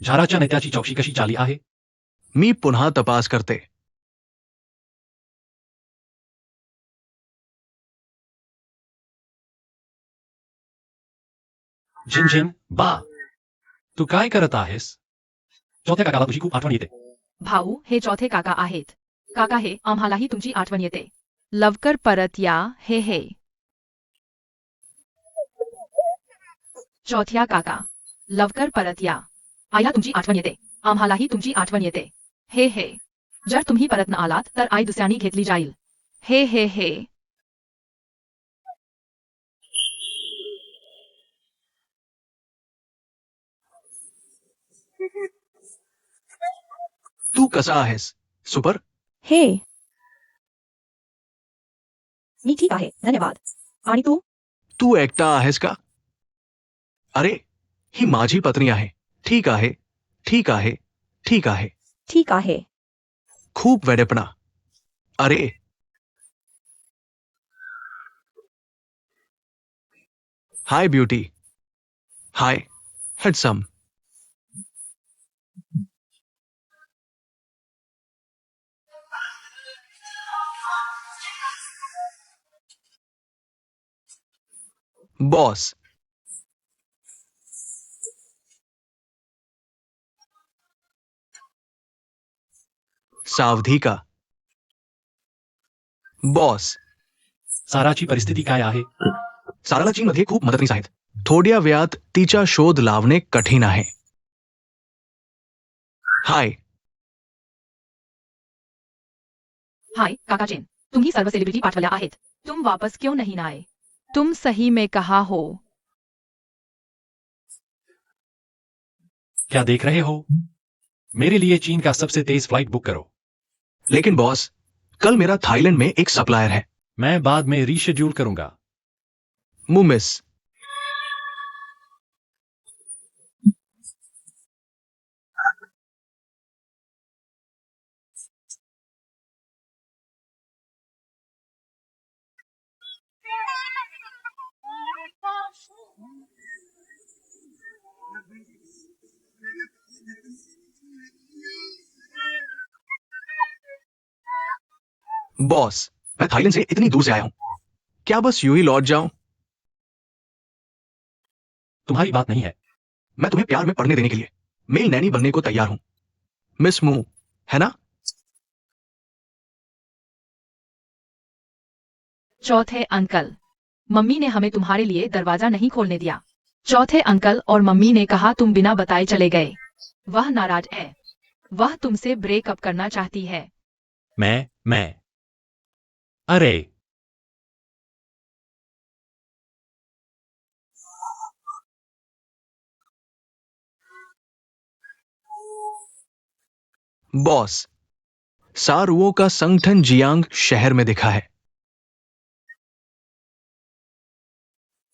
झाराच्या नेत्याची चौकशी कशी चालली आहे? मी पुन्हा तपास करते. झिन बा, तू काय करत आहेस? चौथ्या काकाला तुझी खूप आठवण येते. भाऊ हे चौथे काका आहेत. काका हे आम्हालाही तुमची आठवण येते. लवकर परत या. हे चौथ्या काका, लवकर परत या. आईला तुमची आठवण येते. आम्हालाही तुमची आठवण येते. हे जर तुम्ही परत न आलात तर आई दुसऱ्यानी घेतली जाईल. हे तू कसा आहेस, सुपर? हे मी ठीक आहे, धन्यवाद. आणि तू? तू एकटा आहेस का? अरे, ही माझी पत्नी आहे. ठीक आहे, ठीक आहे, ठीक आहे. ठीक आहे. खूप वेडेपणा. अरे, हाय ब्युटी. हाय हेडसम. बॉस. सावधी का? बॉस. साराची परिस्थिती काय आहे? साराला चीनमध्ये खूप मदतनीस आहेत. थोड्या वेळात तिचा शोध लावणे कठीण आहे. हाय. हाय काका चेन, तुम्ही सर्व सेलिब्रिटी पाठवल्या आहेत. तुम वापस क्यों नहीं आए? तुम सही में कहा हो. क्या देख रहे हो? मेरे लिए चीन का सबसे तेज फ्लाइट बुक करो. लेकिन बॉस, कल मेरा थाईलैंड में एक सप्लायर है. मैं बाद में रीशेड्यूल करूंगा. मुमिस. बॉस, मैं थाईलैंड से इतनी दूर से आया हूं. क्या बस यूं ही लौट जाऊं? तुम्हारी बात नहीं है. मैं तुम्हें प्यार में पड़ने देने के लिए मेरी नैनी बनने को तैयार हूं. मिस मू, है ना? चौथे अंकल, मम्मी ने हमें तुम्हारे लिए दरवाजा नहीं खोलने दिया. चौथे अंकल और मम्मी ने कहा तुम बिना बताए चले गए. वह नाराज है. वह तुमसे ब्रेकअप करना चाहती है. मैं अरे, बॉस, सारुओं का संगठन जियांग शहर में दिखा है.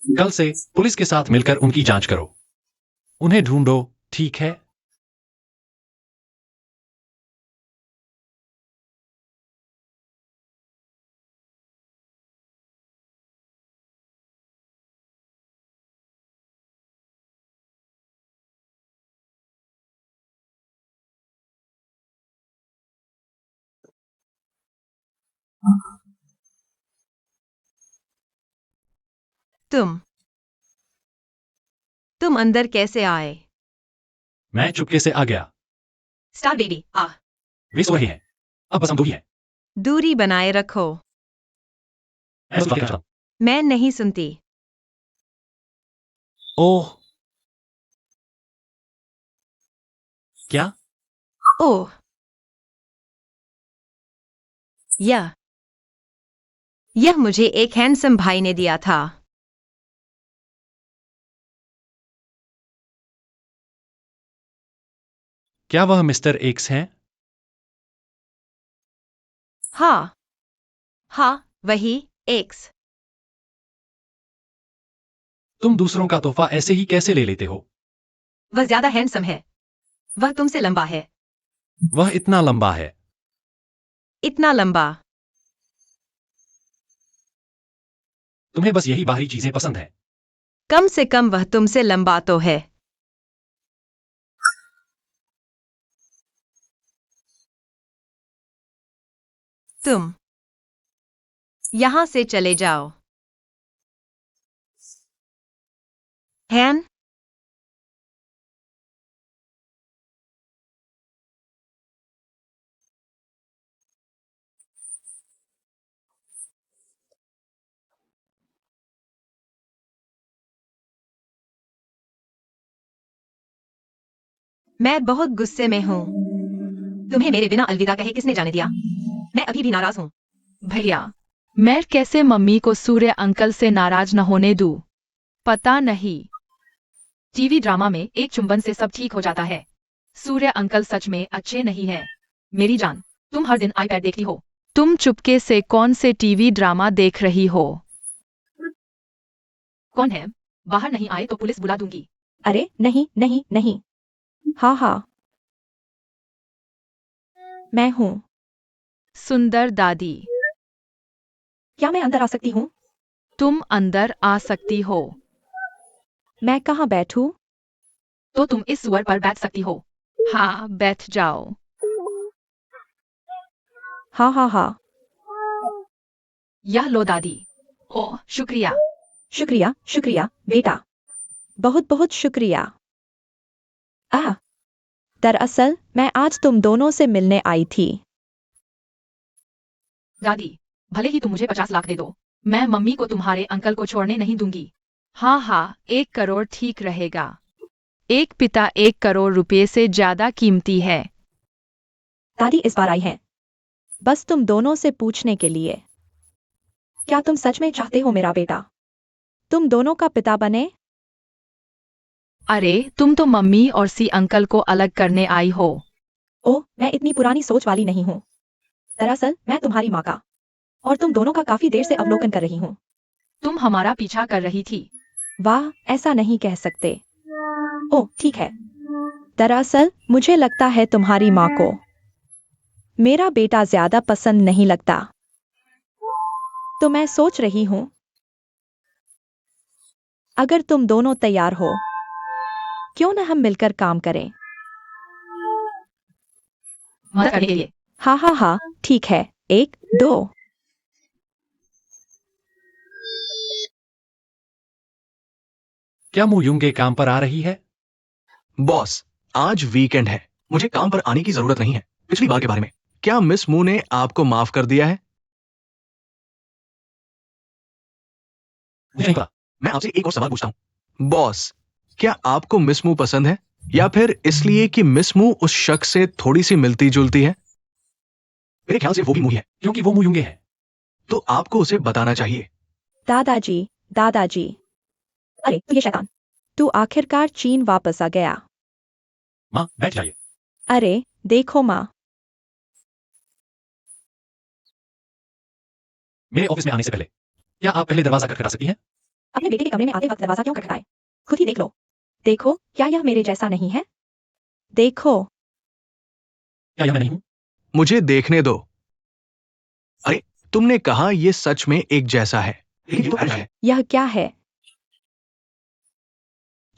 कल से पुलिस के साथ मिलकर उनकी जांच करो. उन्हें ढूंढो, ठीक है? तुम अंदर कैसे आए? मैं चुपके से आ गया. स्टार बेबी आ. वे सो रहे हैं. अब बस हम दो ही हैं. दूरी बनाए रखो. मैं सुन के चला. मैं नहीं सुनती. ओह, क्या? ओह, यह मुझे एक हैंडसम भाई ने दिया था। क्या वह मिस्टर एक्स हैं? हाँ वही एक्स। तुम दूसरों का तोहफा ऐसे ही कैसे ले लेते हो? वह ज्यादा हैंडसम है। वह तुमसे लंबा है। वह इतना लंबा है। इतना लंबा। तुम्हें बस यही बाहरी चीजें पसंद है। कम से कम वह तुमसे लंबा तो है। तुम यहां से चले जाओ। हैन। मैं बहुत गुस्से में हूँ। तुम्हें मेरे बिना अलविदा कहे किसने जाने दिया? मैं अभी भी नाराज हूँ। भैया, मैं कैसे मम्मी को सूर्य अंकल से नाराज न होने दूं? पता नहीं। टीवी ड्रामा में एक चुंबन से सब ठीक हो जाता है। सूर्य अंकल सच में अच्छे नहीं है। मेरी जान, तुम हर दिन आईपैड देखती हो। तुम चुपके से कौन से टीवी ड्रामा देख रही हो? कौन है? बाहर नहीं आए तो पुलिस बुला दूंगी। अरे नहीं नहीं नहीं। हाँ, मैं हूँ। सुंदर दादी, क्या मैं अंदर आ सकती हूँ? तुम अंदर आ सकती हो। मैं कहाँ बैठूं? तो तुम इस सुअर पर बैठ सकती हो। हाँ, बैठ जाओ। हाँ। यह लो दादी। ओह, शुक्रिया। शुक्रिया बेटा। बहुत बहुत शुक्रिया। दरअसल मैं आज तुम दोनों से मिलने आई थी। दादी, भले ही तुम मुझे 50 लाख दे दो, मैं मम्मी को तुम्हारे अंकल को छोड़ने नहीं दूंगी। हाँ, 1 करोड़ ठीक रहेगा। एक पिता 1 करोड़ रुपए से ज्यादा कीमती है। दादी इस बार आई हैं बस तुम दोनों से पूछने के लिए। क्या तुम सच में चाहते हो मेरा बेटा तुम दोनों का पिता बने? अरे, तुम तो मम्मी और सी अंकल को अलग करने आई हो। ओह, मैं इतनी पुरानी सोच वाली नहीं हूँ। दरअसल मैं तुम्हारी माँ का और तुम दोनों का काफी देर से अवलोकन कर रही हूँ। तुम हमारा पीछा कर रही थी। वाह, ऐसा नहीं कह सकते। ओह ठीक है। दरअसल मुझे लगता है तुम्हारी माँ को मेरा बेटा ज्यादा पसंद नहीं लगता। तो मैं सोच रही हूँ अगर तुम दोनों तैयार हो क्यों न हम मिलकर काम करें। मदद करने के लिए। हाँ, ठीक है। 1 2। क्या मू यूंगे काम पर आ रही है? बॉस, आज वीकेंड है, मुझे काम पर आने की जरूरत नहीं है। पिछली बार के बारे में, क्या मिस मू ने आपको माफ कर दिया है? मुझे नहीं पता। मैं आपसे एक और सवाल पूछता हूँ। बॉस, क्या आपको मिस मू पसंद है, या फिर इसलिए कि मिस मू उस शख्स से थोड़ी सी मिलती जुलती है? मेरे ख्याल से वो भी मू ही है। क्योंकि वो मू यूंगे है। तो आपको उसे बताना चाहिए। दादाजी। अरे तू ये शैतान, तू आखिरकार चीन वापस आ गया। माँ, बैठ जाइए। अरे देखो माँ। मेरे ऑफिस में आने से पहले क्या आप पहले दरवाजा खटखटा सकती हैं? अपने बेटे के कमरे में आते वक्त दरवाजा क्यों खटखटाए? खुद ही देख लो। देखो, क्या यह मेरे जैसा नहीं है? देखो। क्या यह मैं नहीं हूं? मुझे देखने दो। अरे, तुमने कहा ये सच में एक जैसा है, लेकिन ये तो अलग है। यह क्या है?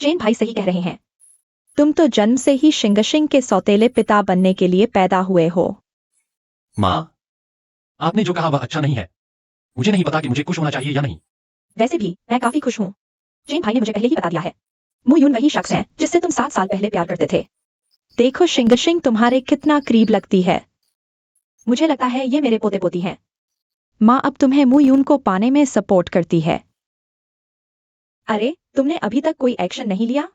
जैन भाई सही कह रहे हैं। तुम तो जन्म से ही शिंगशिंग के सौतेले पिता बनने के लिए पैदा हुए हो। माँ, आपने जो कहा वह अच्छा नहीं है। मुझे नहीं पता कि मुझे खुश होना चाहिए या नहीं। वैसे भी मैं काफी खुश हूँ। जैन भाई ने मुझे पहले ही बता दिया है। मू यून वही शख्स है जिससे तुम 7 साल पहले प्यार करते थे। देखो शिंगशिंग तुम्हारे कितना करीब लगती है। मुझे लगता है ये मेरे पोते पोती हैं। माँ अब तुम्हें मू यून को पाने में सपोर्ट करती है। अरे तुमने अभी तक कोई एक्शन नहीं लिया?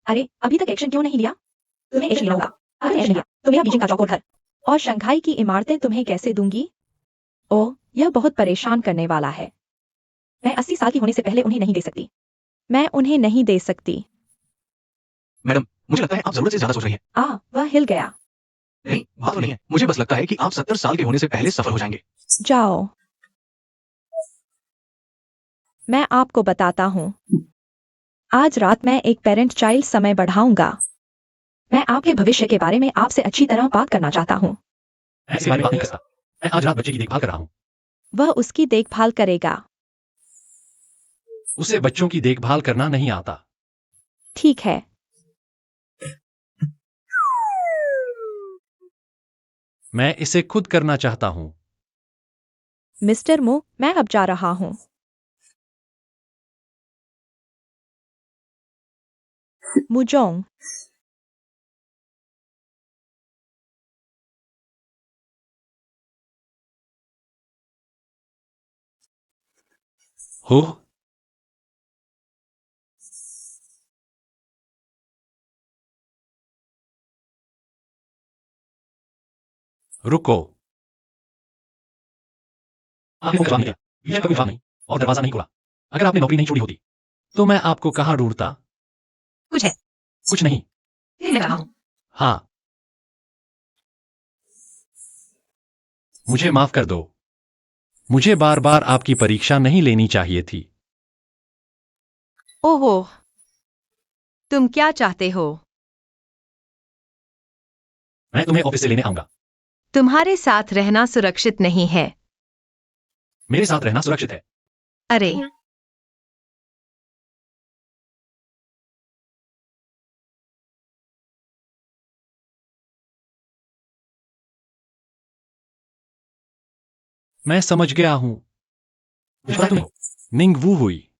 अरे अभी तक एक्शन क्यों नहीं लिया? तुम्हें एक्शन लेना होगा। अगर एक्शन लिया तो मेरा बीजिंग का चौकोर घर और शंघाई की इमारतें तुम्हें कैसे दूंगी? ओह, यह बहुत परेशान करने वाला है। मैं 80 साल की होने से पहले उन्हें नहीं दे सकती। मैं उन्हें नहीं दे सकती। मैडम, मुझे लगता है आप जरूरत से ज्यादा सोच रही हैं। वह हिल गया। नहीं, बात तो नहीं है। मुझे बस लगता है कि आप 70 साल के होने से पहले सफल हो जाएंगे। जाओ। मैं आपको बताता हूँ। आज रात मैं एक पेरेंट चाइल्ड समय बढ़ाऊंगा। मैं आपके भविष्य के बारे में आपसे अच्छी तरह बात करना चाहता हूँ। मैं इस बारे में बात नहीं कर सकता। मैं आज रात बच्चे की देखभाल कर रहा हूँ। वह उसकी देखभाल करेगा। उसे बच्चों की देखभाल करना नहीं आता। ठीक है। मैं इसे खुद करना चाहता हूँ। मिस्टर मो, मैं अब जा रहा हूँ। मुजोंग। हो रुको। आपने फोन जवाब नहीं दिया, ईमेल का कोई जवाब नहीं और दरवाजा नहीं खोला। अगर आपने नौकरी नहीं छोड़ी होती तो मैं आपको कहाँ ढूंढता? कुछ है। कुछ नहीं। फिर मैं कहा हूँ। हाँ, मुझे माफ कर दो। मुझे बार बार आपकी परीक्षा नहीं लेनी चाहिए थी। ओहो, तुम क्या चाहते हो? मैं तुम्हें ऑफिस से लेने आऊंगा। तुम्हारे साथ रहना सुरक्षित नहीं है। मेरे साथ रहना सुरक्षित है। अरे, मैं समझ गया हूं। मुझे पता तुम हो। निंग वू हुई।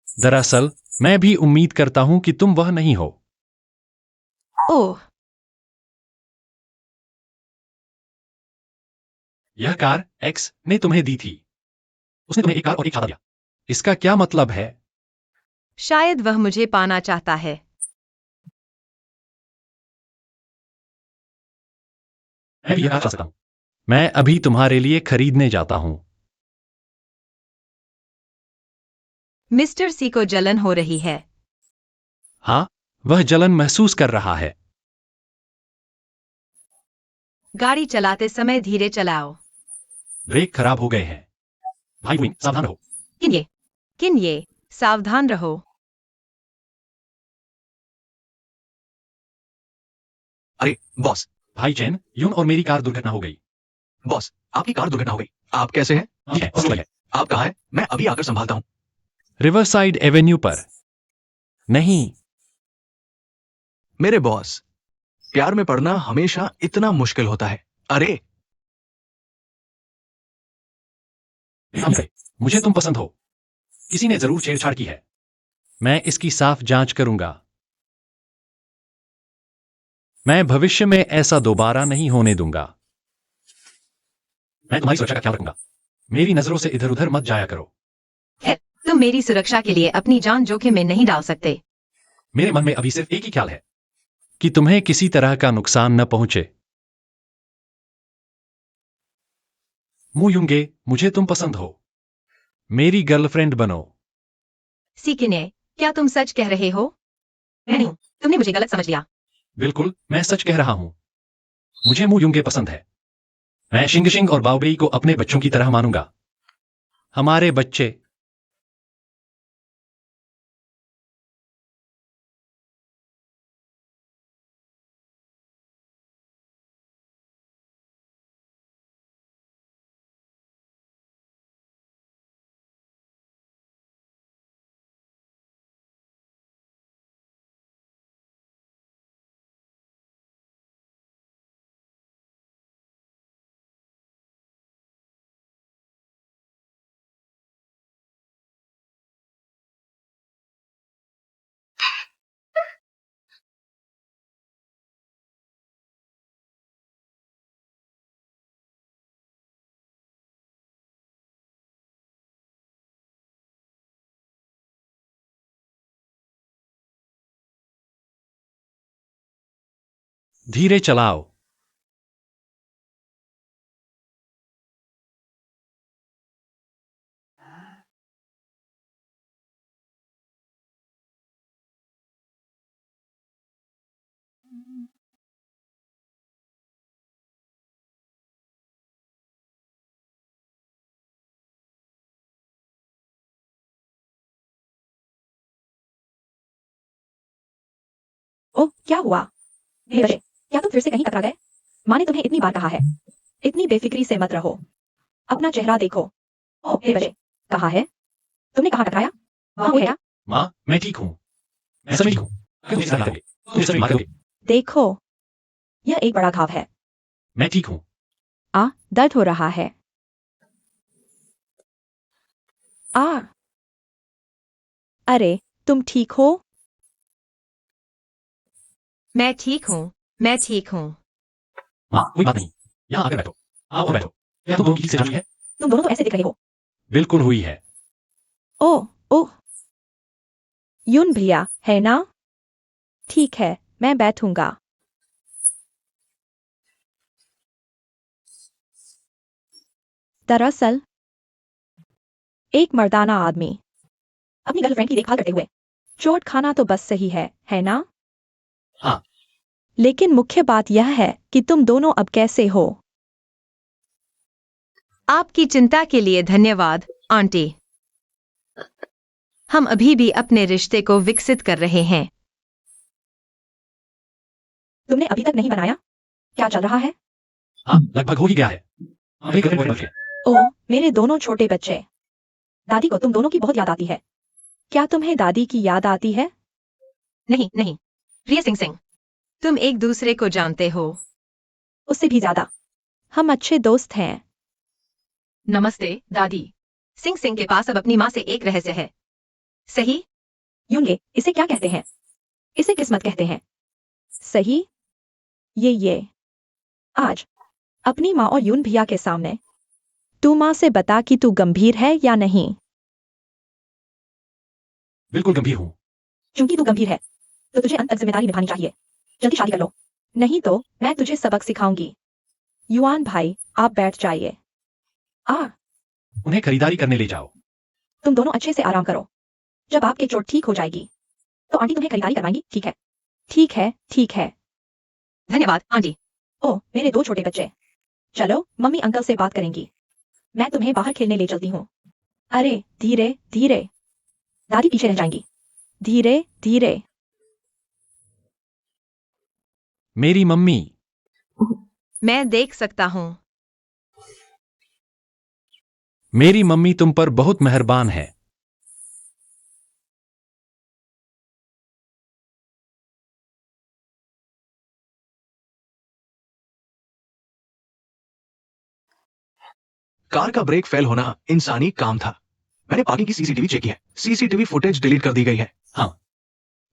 दरअसल मैं भी उम्मीद करता हूं कि तुम वह नहीं हो। ओह, यह कार एक्स ने तुम्हें दी थी। उसने तुम्हें एक कार और एक छाता दिया। इसका क्या मतलब है? शायद वह मुझे पाना चाहता है। मैं भी यह कार चला सकता हूं। मैं अभी तुम्हारे लिए खरीदने जाता हूं। मिस्टर सी को जलन हो रही है। हाँ, वह जलन महसूस कर रहा है। गाड़ी चलाते समय धीरे चलाओ। ब्रेक खराब हो गए हैं। भाई विंग, सावधान रहो। किन ये, सावधान रहो। अरे बॉस। भाई चैन, यून और मेरी कार दुर्घटना हो गई। बॉस, आपकी कार दुर्घटना हो गई। आप कैसे हैं? ठीक है, और है। आप कहाँ हैं? मैं अभी आकर संभालता हूँ। रिवरसाइड एवेन्यू पर। नहीं। मेरे बॉस, प्यार में पड़ना हमेशा इतना मुश्किल होता है। अरे, मुझे तुम पसंद हो। किसी ने जरूर छेड़छाड़ की है। मैं इसकी साफ जांच करूंगा। मैं भविष्य में ऐसा दोबारा नहीं होने दूंगा। मैं तुम्हारी सुरक्षा का ख्याल रखूंगा। मेरी नजरों से इधर उधर मत जाया करो। तुम मेरी सुरक्षा के लिए अपनी जान जोखिम में नहीं डाल सकते। मेरे मन में अभी सिर्फ एक ही ख्याल है कि तुम्हें किसी तरह का नुकसान न पहुंचे। मु यूंगे, मुझे तुम पसंद हो। मेरी गर्लफ्रेंड बनो। सीकिने, क्या तुम सच कह रहे हो? नहीं, तुमने मुझे गलत समझ लिया। बिल्कुल, मैं सच कह रहा हूं। मुझे मु यूंगे पसंद है। मैं शिंग शिंग और बाओबेई को अपने बच्चों की तरह मानूंगा। हमारे बच्चे। धीरे चलाओ। ओह, क्या हुआ? हे बच्चे, क्या तुम फिर से कहीं टकरा गए? माँ ने तुम्हें इतनी बार कहा है, इतनी बेफिक्री से मत रहो। अपना चेहरा देखो। ओह, हे बच्चे, कहाँ है? तुमने कहाँ टकराया? वहाँ कोई है क्या? माँ, मैं ठीक हूँ। मैं सभी ठीक हूँ। अगर मुझे मारोगे, तो मुझे सभी मारोगे। देखो, यह एक बड़ा घाव है। मैं ठीक हूँ। दर्द हो रहा है। आ, अरे, तुम ठीक हो? मैं ठीक हूँ। मैं ठीक हूँ। माँ, कोई बात नहीं। यहाँ आकर बैठो। आओ और बैठो। क्या तुम दोनों की ठीक से जांच हुई है? तुम दोनों तो ऐसे दिख रहे हो। बिल्कुल हुई है। ओह, ओह, यून भैया, है ना? ठीक है, मैं बैठूंगा। दरअसल, एक मर्दाना आदमी अपनी गर्लफ्रेंड की देखभाल करते हुए चोट खाना तो बस सही है ना? हाँ। लेकिन मुख्य बात यह है कि तुम दोनों अब कैसे हो? आपकी चिंता के लिए धन्यवाद, आंटी। हम अभी भी अपने रिश्ते को विकसित कर रहे हैं। तुमने अभी तक नहीं बनाया? क्या चल रहा है? हाँ, लगभग हो ही गया है। हम एक कदम बढ़ गए। ओह, मेरे दोनों छोटे बच्चे। दादी को तुम दोनों की बहुत याद आती है। क्या तुम्हें दादी की याद आती है? नहीं, नहीं। प्रिय सिंह सिंह, तुम एक दूसरे को जानते हो। उससे भी ज्यादा। हम अच्छे दोस्त हैं। नमस्ते दादी। सिंह सिंह के पास अब अपनी माँ से एक रहस्य है। सही? यूंगे, इसे क्या कहते हैं? इसे किस्मत कहते हैं। सही? ये। आज अपनी माँ और यून भैया के सामने तू माँ से बता कि तू गंभीर है या नहीं। बिल्कुल गंभीर हूँ। क्योंकि तू गंभीर है, तो तुझे अंत तक जिम्मेदारी निभानी चाहिए। जल्दी शादी कर लो, नहीं तो मैं तुझे सबक सिखाऊंगी। युआन भाई, आप बैठ जाइए। उन्हें खरीदारी करने ले जाओ। तुम दोनों अच्छे से आराम करो। जब आपकी चोट ठीक हो जाएगी, तो आंटी तुम्हें खरीदारी करवाएंगी, ठीक है? ठीक है, ठीक है। धन्यवाद, आंटी। ओह, मेरे दो छोटे बच्चे। चलो, मम्मी अंकल से बात करेंगी। मैं तुम्हें बाहर खेलने ले चलती हूँ। अरे, धीरे धीरे। दादी पीछे रह जाएंगी। धीरे धीरे। मेरी मम्मी। मैं देख सकता हूँ। मेरी मम्मी तुम पर बहुत मेहरबान है। कार का ब्रेक फेल होना इंसानी काम था। मैंने पार्किंग की सीसीटीवी चेक की है। सीसीटीवी फुटेज डिलीट कर दी गई है। हाँ।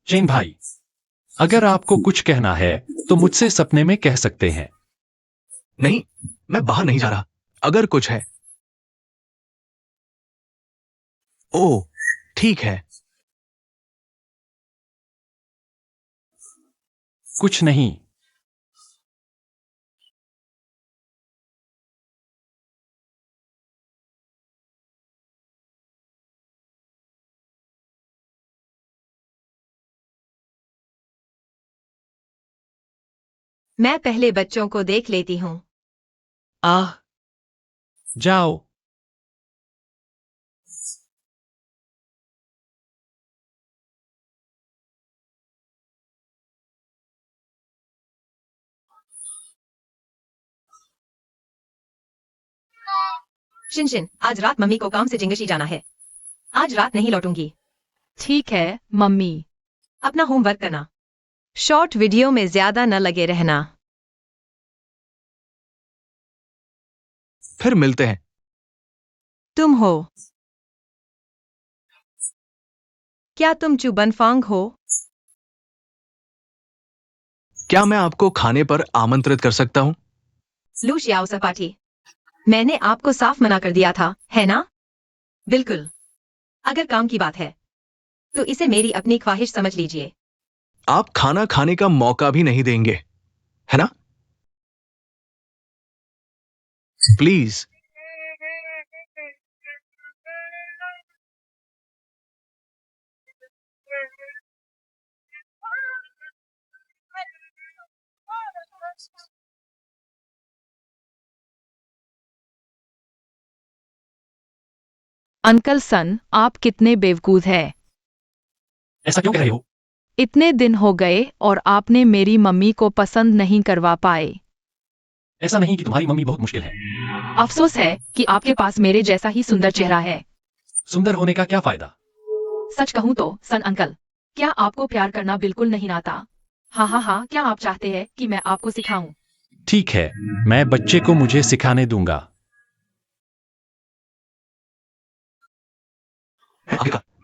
चेन भाई, अगर आपको कुछ कहना है, तो मुझसे सपने में कह सकते हैं। नहीं, मैं बाहर नहीं जा रहा। अगर कुछ है। ओह, ठीक है। कुछ नहीं। मैं पहले बच्चों को देख लेती हूँ। आह, जाओ। शिनशिन, आज रात मम्मी को काम से जिंगशी जाना है। आज रात नहीं लौटूंगी। ठीक है मम्मी। अपना होमवर्क करना। शॉर्ट वीडियो में ज्यादा न लगे रहना। फिर मिलते हैं। तुम हो। क्या तुम चुबनफांग हो? क्या मैं आपको खाने पर आमंत्रित कर सकता हूँ? लू श्याओ सपाटी। मैंने आपको साफ मना कर दिया था, है ना? बिल्कुल। अगर काम की बात है, तो इसे मेरी अपनी ख्वाहिश समझ लीजिए। आप खाना खाने का मौका भी नहीं देंगे, है ना? प्लीज। अंकल सन, आप कितने बेवकूफ हैं। ऐसा क्यों कह रहे हो? इतने दिन हो गए और आपने मेरी मम्मी को पसंद नहीं करवा पाए। ऐसा नहीं कि तुम्हारी मम्मी बहुत मुश्किल है। अफसोस है कि आपके पास मेरे जैसा ही सुंदर चेहरा है। सुंदर होने का क्या फायदा? सच कहूँ तो सन अंकल, क्या आपको प्यार करना बिल्कुल नहीं आता? हाँ हाँ हाँ, क्या आप चाहते हैं कि मैं आपको सिखाऊं? ठीक है, मैं बच्चे को मुझे सिखाने दूंगा।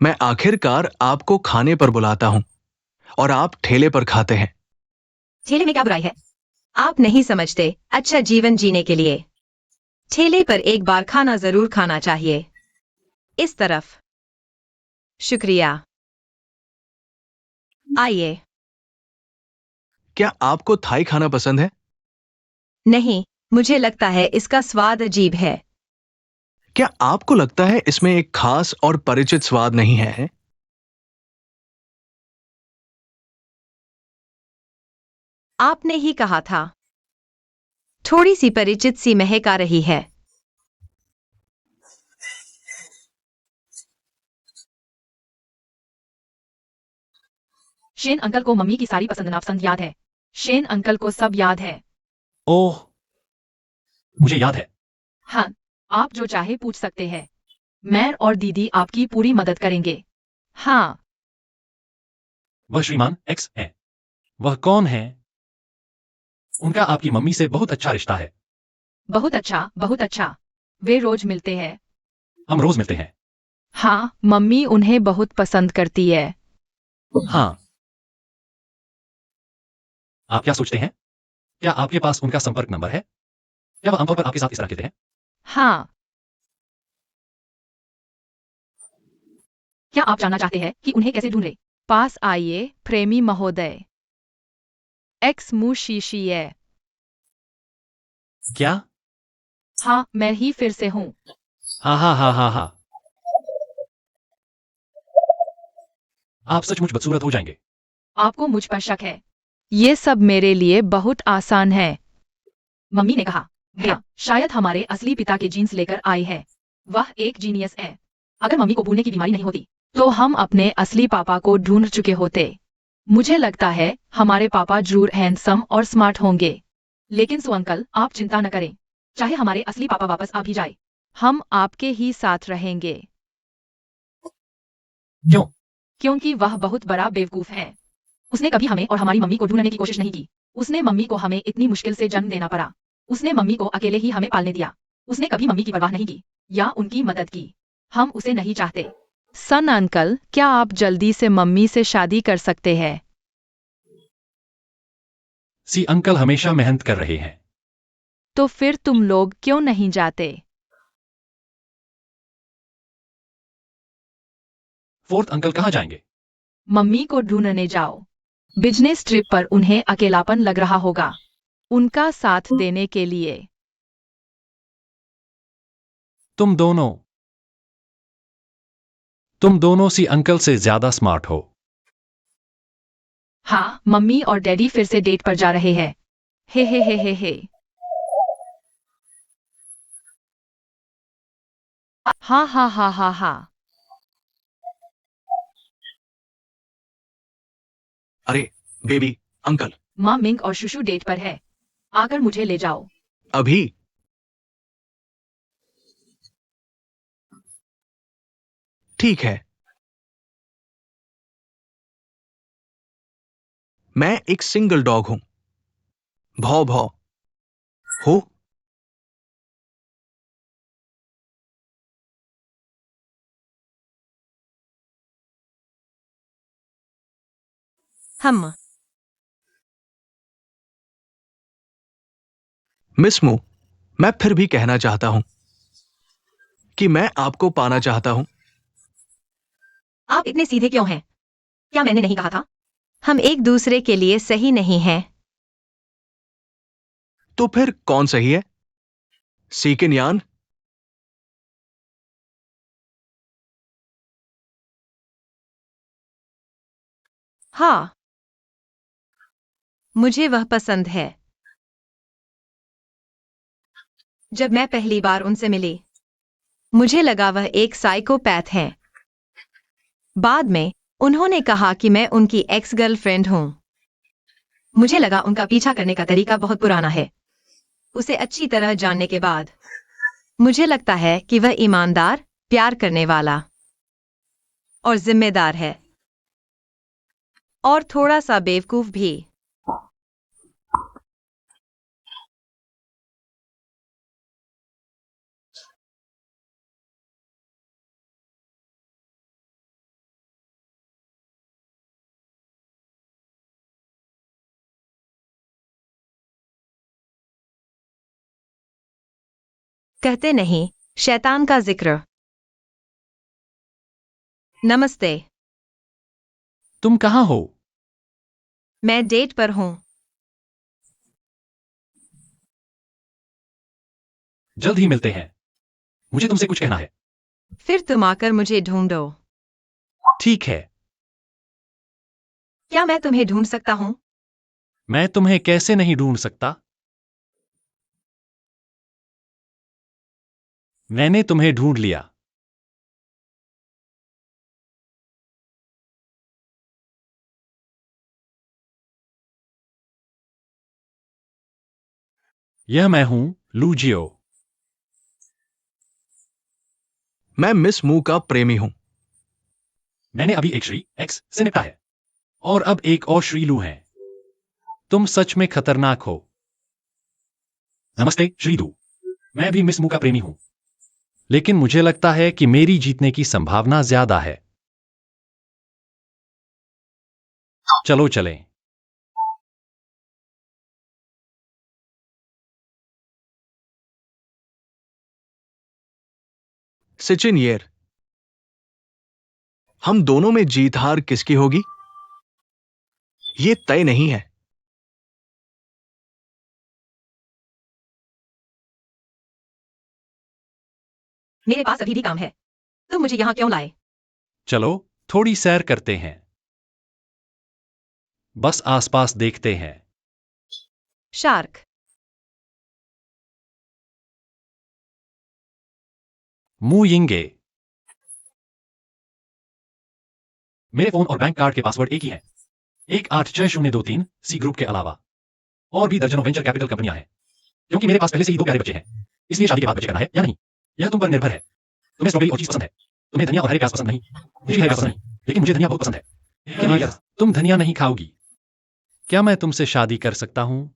मैं आखिरकार आपको खाने पर बुलाता हूं और आप ठेले पर खाते हैं। ठेले में क्या बुराई है? आप नहीं समझते, अच्छा जीवन जीने के लिए ठेले पर एक बार खाना जरूर खाना चाहिए। इस तरफ। शुक्रिया। आइए। क्या आपको थाई खाना पसंद है? नहीं, मुझे लगता है इसका स्वाद अजीब है। क्या आपको लगता है इसमें एक खास और परिचित स्वाद नहीं है? आपने ही कहा था। थोड़ी सी परिचित सी महक आ रही है। शेन अंकल को मम्मी की सारी पसंद नापसंद याद है। शेन अंकल को सब याद है। ओह, मुझे याद है। हाँ, आप जो चाहे पूछ सकते हैं। मैं और दीदी आपकी पूरी मदद करेंगे। हाँ। वह श्रीमान एक्स है। वह कौन है? उनका आपकी मम्मी से बहुत अच्छा रिश्ता है। बहुत अच्छा, बहुत अच्छा। वे रोज मिलते हैं। हम रोज मिलते हैं। हाँ, मम्मी उन्हें बहुत पसंद करती है। हाँ। आप क्या सोचते हैं? क्या आपके पास उनका संपर्क नंबर है? क्या वह आमतौर पर आपके साथ इस तरह कहते हैं? हाँ। क्या आप जानना चाहते हैं कि उन्हें कैसे ढूंढे? पास आइए, प्रेमी महोदय। एक्स मुशीशीए। क्या? हाँ, मैं ही फिर से हूँ। हाँ हाँ हाँ हाँ हाँ। आप सचमुच बदसूरत हो जाएंगे। आपको मुझ पर शक है? ये सब मेरे लिए बहुत आसान है। मम्मी ने कहा, भैया शायद हमारे असली पिता के जीन्स लेकर आए हैं। वह एक जीनियस है। अगर मम्मी को भूलने की बीमारी नहीं होती, तो हम अपने असली पापा को ढूंढ चुके होते। मुझे लगता है हमारे पापा जरूर हैंडसम और स्मार्ट होंगे। लेकिन सु अंकल, आप चिंता न करें। चाहे हमारे असली पापा वापस आ भी जाए, हम आपके ही साथ रहेंगे। क्यों? क्योंकि वह बहुत बड़ा बेवकूफ है। उसने कभी हमें और हमारी मम्मी को ढूंढने की कोशिश नहीं की। उसने मम्मी को हमें इतनी मुश्किल से जन्म देना पड़ा। उसने मम्मी को अकेले ही हमें पालने दिया। उसने कभी मम्मी की परवाह नहीं की या उनकी मदद की। हम उसे नहीं चाहते। सन अंकल, क्या आप जल्दी से मम्मी से शादी कर सकते हैं? सी अंकल हमेशा मेहनत कर रहे हैं। तो फिर तुम लोग क्यों नहीं जाते? फोर्थ अंकल कहाँ जाएंगे? मम्मी को ढूंढने जाओ। बिजनेस ट्रिप पर उन्हें अकेलापन लग रहा होगा। उनका साथ देने के लिए। तुम दोनों तुम दोनों सी अंकल से ज्यादा स्मार्ट हो। हाँ, मम्मी और डैडी फिर से डेट पर जा रहे हैं। हे हे हे हे हे। हाँ हाँ हाँ हाँ हाँ। अरे बेबी अंकल, माँ मिंग और शुशु डेट पर है। आकर मुझे ले जाओ। अभी? ठीक है। मैं एक सिंगल डॉग हूं। भौ भौ। हो। हम। मिस मू, मैं फिर भी कहना चाहता हूं कि मैं आपको पाना चाहता हूं। आप इतने सीधे क्यों हैं? क्या मैंने नहीं कहा था? हम एक दूसरे के लिए सही नहीं हैं। तो फिर कौन सही है? सीकिन यान? हाँ, मुझे वह पसंद है। जब मैं पहली बार उनसे मिली मुझे लगा वह एक साइकोपैथ हैं। बाद में उन्होंने कहा कि मैं उनकी एक्स गर्लफ्रेंड हूं। मुझे लगा उनका पीछा करने का तरीका बहुत पुराना है। उसे अच्छी तरह जानने के बाद मुझे लगता है कि वह ईमानदार, प्यार करने वाला और जिम्मेदार है, और थोड़ा सा बेवकूफ भी। कहते नहीं, शैतान का जिक्र। नमस्ते। तुम कहाँ हो? मैं डेट पर हूं। जल्द ही मिलते हैं। मुझे तुमसे कुछ कहना है। फिर तुम आकर मुझे ढूंढो। ठीक है। क्या मैं तुम्हें ढूंढ सकता हूं? मैं तुम्हें कैसे नहीं ढूंढ सकता? मैंने तुम्हें ढूंढ लिया। यह मैं हूं, लूजियो। मैं मिस मू का प्रेमी हूं। मैंने अभी एक श्री एक्स से निपटा है और अब एक और श्री लू है। तुम सच में खतरनाक हो। नमस्ते श्री लू। मैं भी मिस मू का प्रेमी हूं, लेकिन मुझे लगता है कि मेरी जीतने की संभावना ज्यादा है। चलो चलें। सिचिन येर, हम दोनों में जीत हार किसकी होगी ये तय नहीं है। मेरे पास अभी भी काम है। तुम मुझे यहां क्यों लाए? चलो थोड़ी सैर करते हैं। बस आसपास देखते हैं। शार्क। मू यिंगे। मेरे फोन और बैंक कार्ड के पासवर्ड एक ही है, 186023 सी ग्रुप के अलावा। और भी दर्जनों वेंचर कैपिटल कंपनियां हैं। क्योंकि मेरे पास पहले से ही 2 प्यारे बच्चे हैं, इसलिए शादी के बाद बच्चे करना है या नहीं, यह तुम पर निर्भर है। तुम्हें स्ट्रॉबेरी और चीज पसंद है। तुम्हें धनिया और हरे प्याज पसंद नहीं। मुझे हरे प्याज पसंद नहीं, लेकिन मुझे धनिया बहुत पसंद है। लेकिन यस, तुम धनिया नहीं खाओगी। क्या मैं तुमसे शादी कर सकता हूं?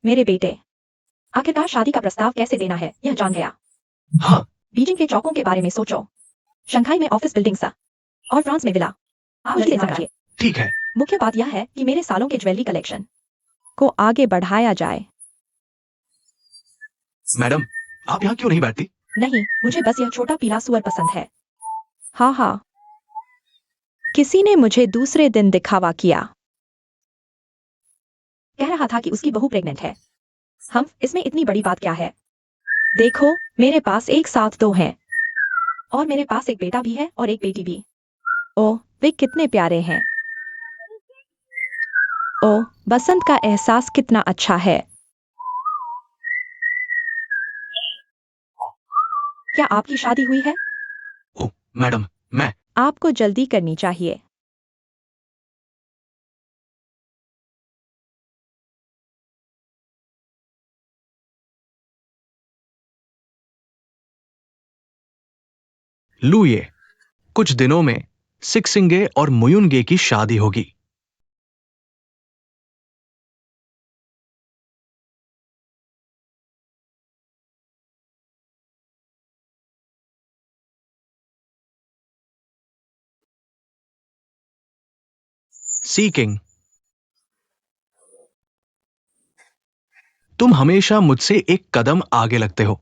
मेरे बेटे, आखिरकार शादी का प्रस्ताव कैसे देना है यह जान गया। हाँ, बीजिंग के चौकों के बारे में सोचो, शंघाई में ऑफिस बिल्डिंग सा, और फ्रांस में विला। आप जल्दी से समझिए। ठीक है। मुख्य बात यह है कि मेरे सालों के ज्वेलरी कलेक्शन को आगे बढ़ाया जाए। मैडम, आप यहाँ क्यों नहीं बैठती? नहीं, मुझे बस यह छोटा पीला सुअर पसंद है। हाँ हाँ, किसी ने मुझे दूसरे दिन दिखावा किया, कह रहा था कि उसकी बहू प्रेग्नेंट है। हम इसमें इतनी बड़ी बात क्या है? देखो, मेरे पास एक साथ दो हैं, और मेरे पास एक बेटा भी है और एक बेटी भी। ओह, वे कितने प्यारे हैं। ओह, बसंत का एहसास कितना अच्छा है। क्या आपकी शादी हुई है? ओह, मैडम, मैं आपको जल्दी करनी चाहिए। लुये, कुछ दिनों में सिक्सिंगे और मुयुनगे की शादी होगी। सीकिंग, तुम हमेशा मुझसे एक कदम आगे लगते हो।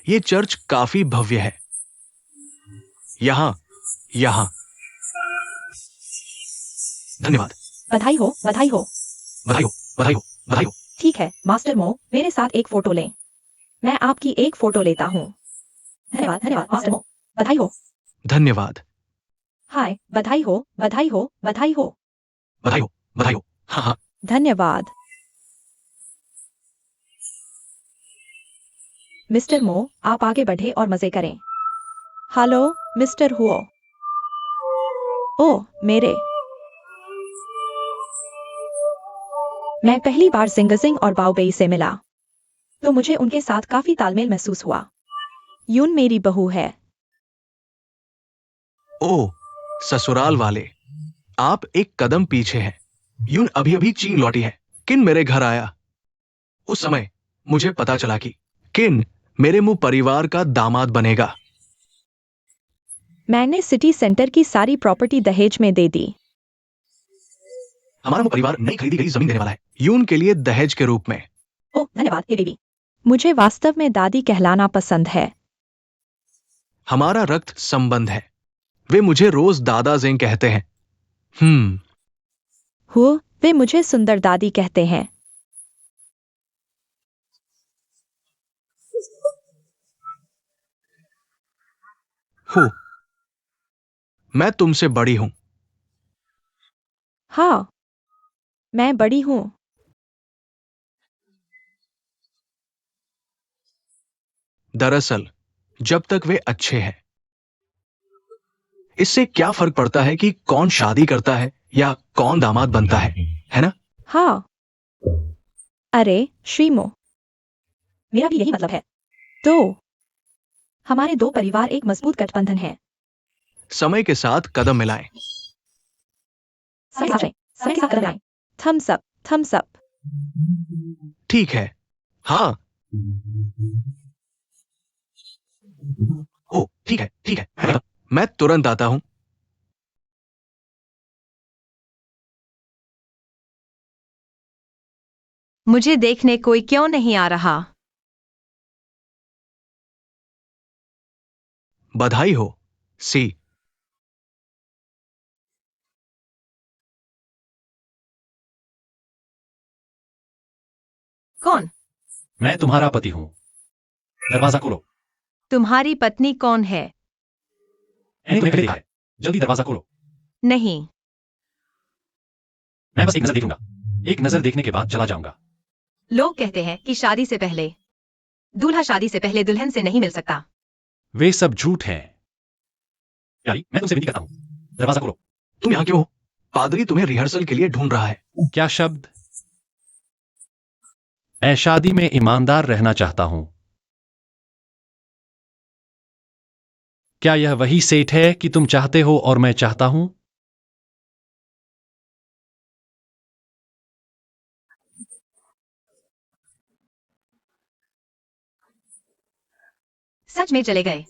ये चर्च काफी भव्य है। यहां यहां धन्यवाद। बधाई हो, बधाई हो। बधाई हो, बधाई हो, बधाई हो। ठीक है, मास्टर मो, मेरे साथ एक फोटो लें। मैं आपकी एक फोटो लेता हूँ। धन्यवाद, धन्यवाद, मास्टर मो। बधाई हो। धन्यवाद। हाय, बधाई हो, बधाई हो, बधाई हो। बधाई हो, बधाई हो। हाँ हाँ। धन्यवाद। मिस्टर मो, आप आगे बढ़े और मजे करें। हेलो, मिस्टर हुओ। ओह, मेरे। मैं पहली बार सिंगसिंग और बाओबेई से मिला, तो मुझे उनके साथ काफी तालमेल महसूस हुआ। यून मेरी बहू है। ओ, ससुराल वाले, आप एक कदम पीछे हैं। यून अभी अभी चीन लौटी है। किन मेरे घर आया। उस समय मुझे पता चला कि किन मेरे मुंह परिवार का दामाद बनेगा। मैंने सिटी सेंटर की सारी प्रॉपर्टी दहेज में दे दी। हमारा मुंह परिवार नई खरीदी गई जमीन देने वाला है, यून के लिए दहेज के रूप में। ओह, धन्यवाद, हे बेबी। मुझे वास्तव में दादी कहलाना पसंद है। हमारा रक्त संबंध है। वे मुझे रोज दादा जेंग कहते हैं। हुआ, वे मुझे सुंदर दादी कहते हैं। हो, मैं तुमसे बड़ी हूं। हाँ, मैं बड़ी हूँ। दरअसल, जब तक वे अच्छे हैं, इससे क्या फर्क पड़ता है कि कौन शादी करता है या कौन दामाद बनता है ना? हाँ। अरे, श्रीमो, मेरा भी यही मतलब है। तो हमारे दो परिवार एक मजबूत गठबंधन है। समय के साथ कदम मिलाएं। समय के साथ चलें, समय के साथ कदम मिलाएं। Thumbs up, thumbs up. ठीक है। हाँ। ओ, ठीक है, ठीक है। मैं तुरंत आता हूं। मुझे देखने कोई क्यों नहीं आ रहा? बधाई हो, सी। कौन? मैं तुम्हारा पति हूँ। दरवाजा खोलो। तुम्हारी पत्नी कौन है? मैंने तुम्हें पहले देखा है। जल्दी दरवाजा खोलो। नहीं। मैं बस एक नजर देखूंगा। एक नजर देखने के बाद चला जाऊंगा। लोग कहते हैं कि शादी से पहले दूल्हा शादी से पहले दुल्हन से नहीं मिल सकता। वे सब झूठ हैं। प्यारी, मैं तुमसे विनती करता हूं, दरवाजा खोलो। तुम यहाँ क्यों हो? पादरी तुम्हें रिहर्सल के लिए ढूंढ रहा है। क्या शब्द? मैं शादी में ईमानदार रहना चाहता हूं। क्या यह वही सेठ है कि तुम चाहते हो और मैं चाहता हूं? सच में चले गए।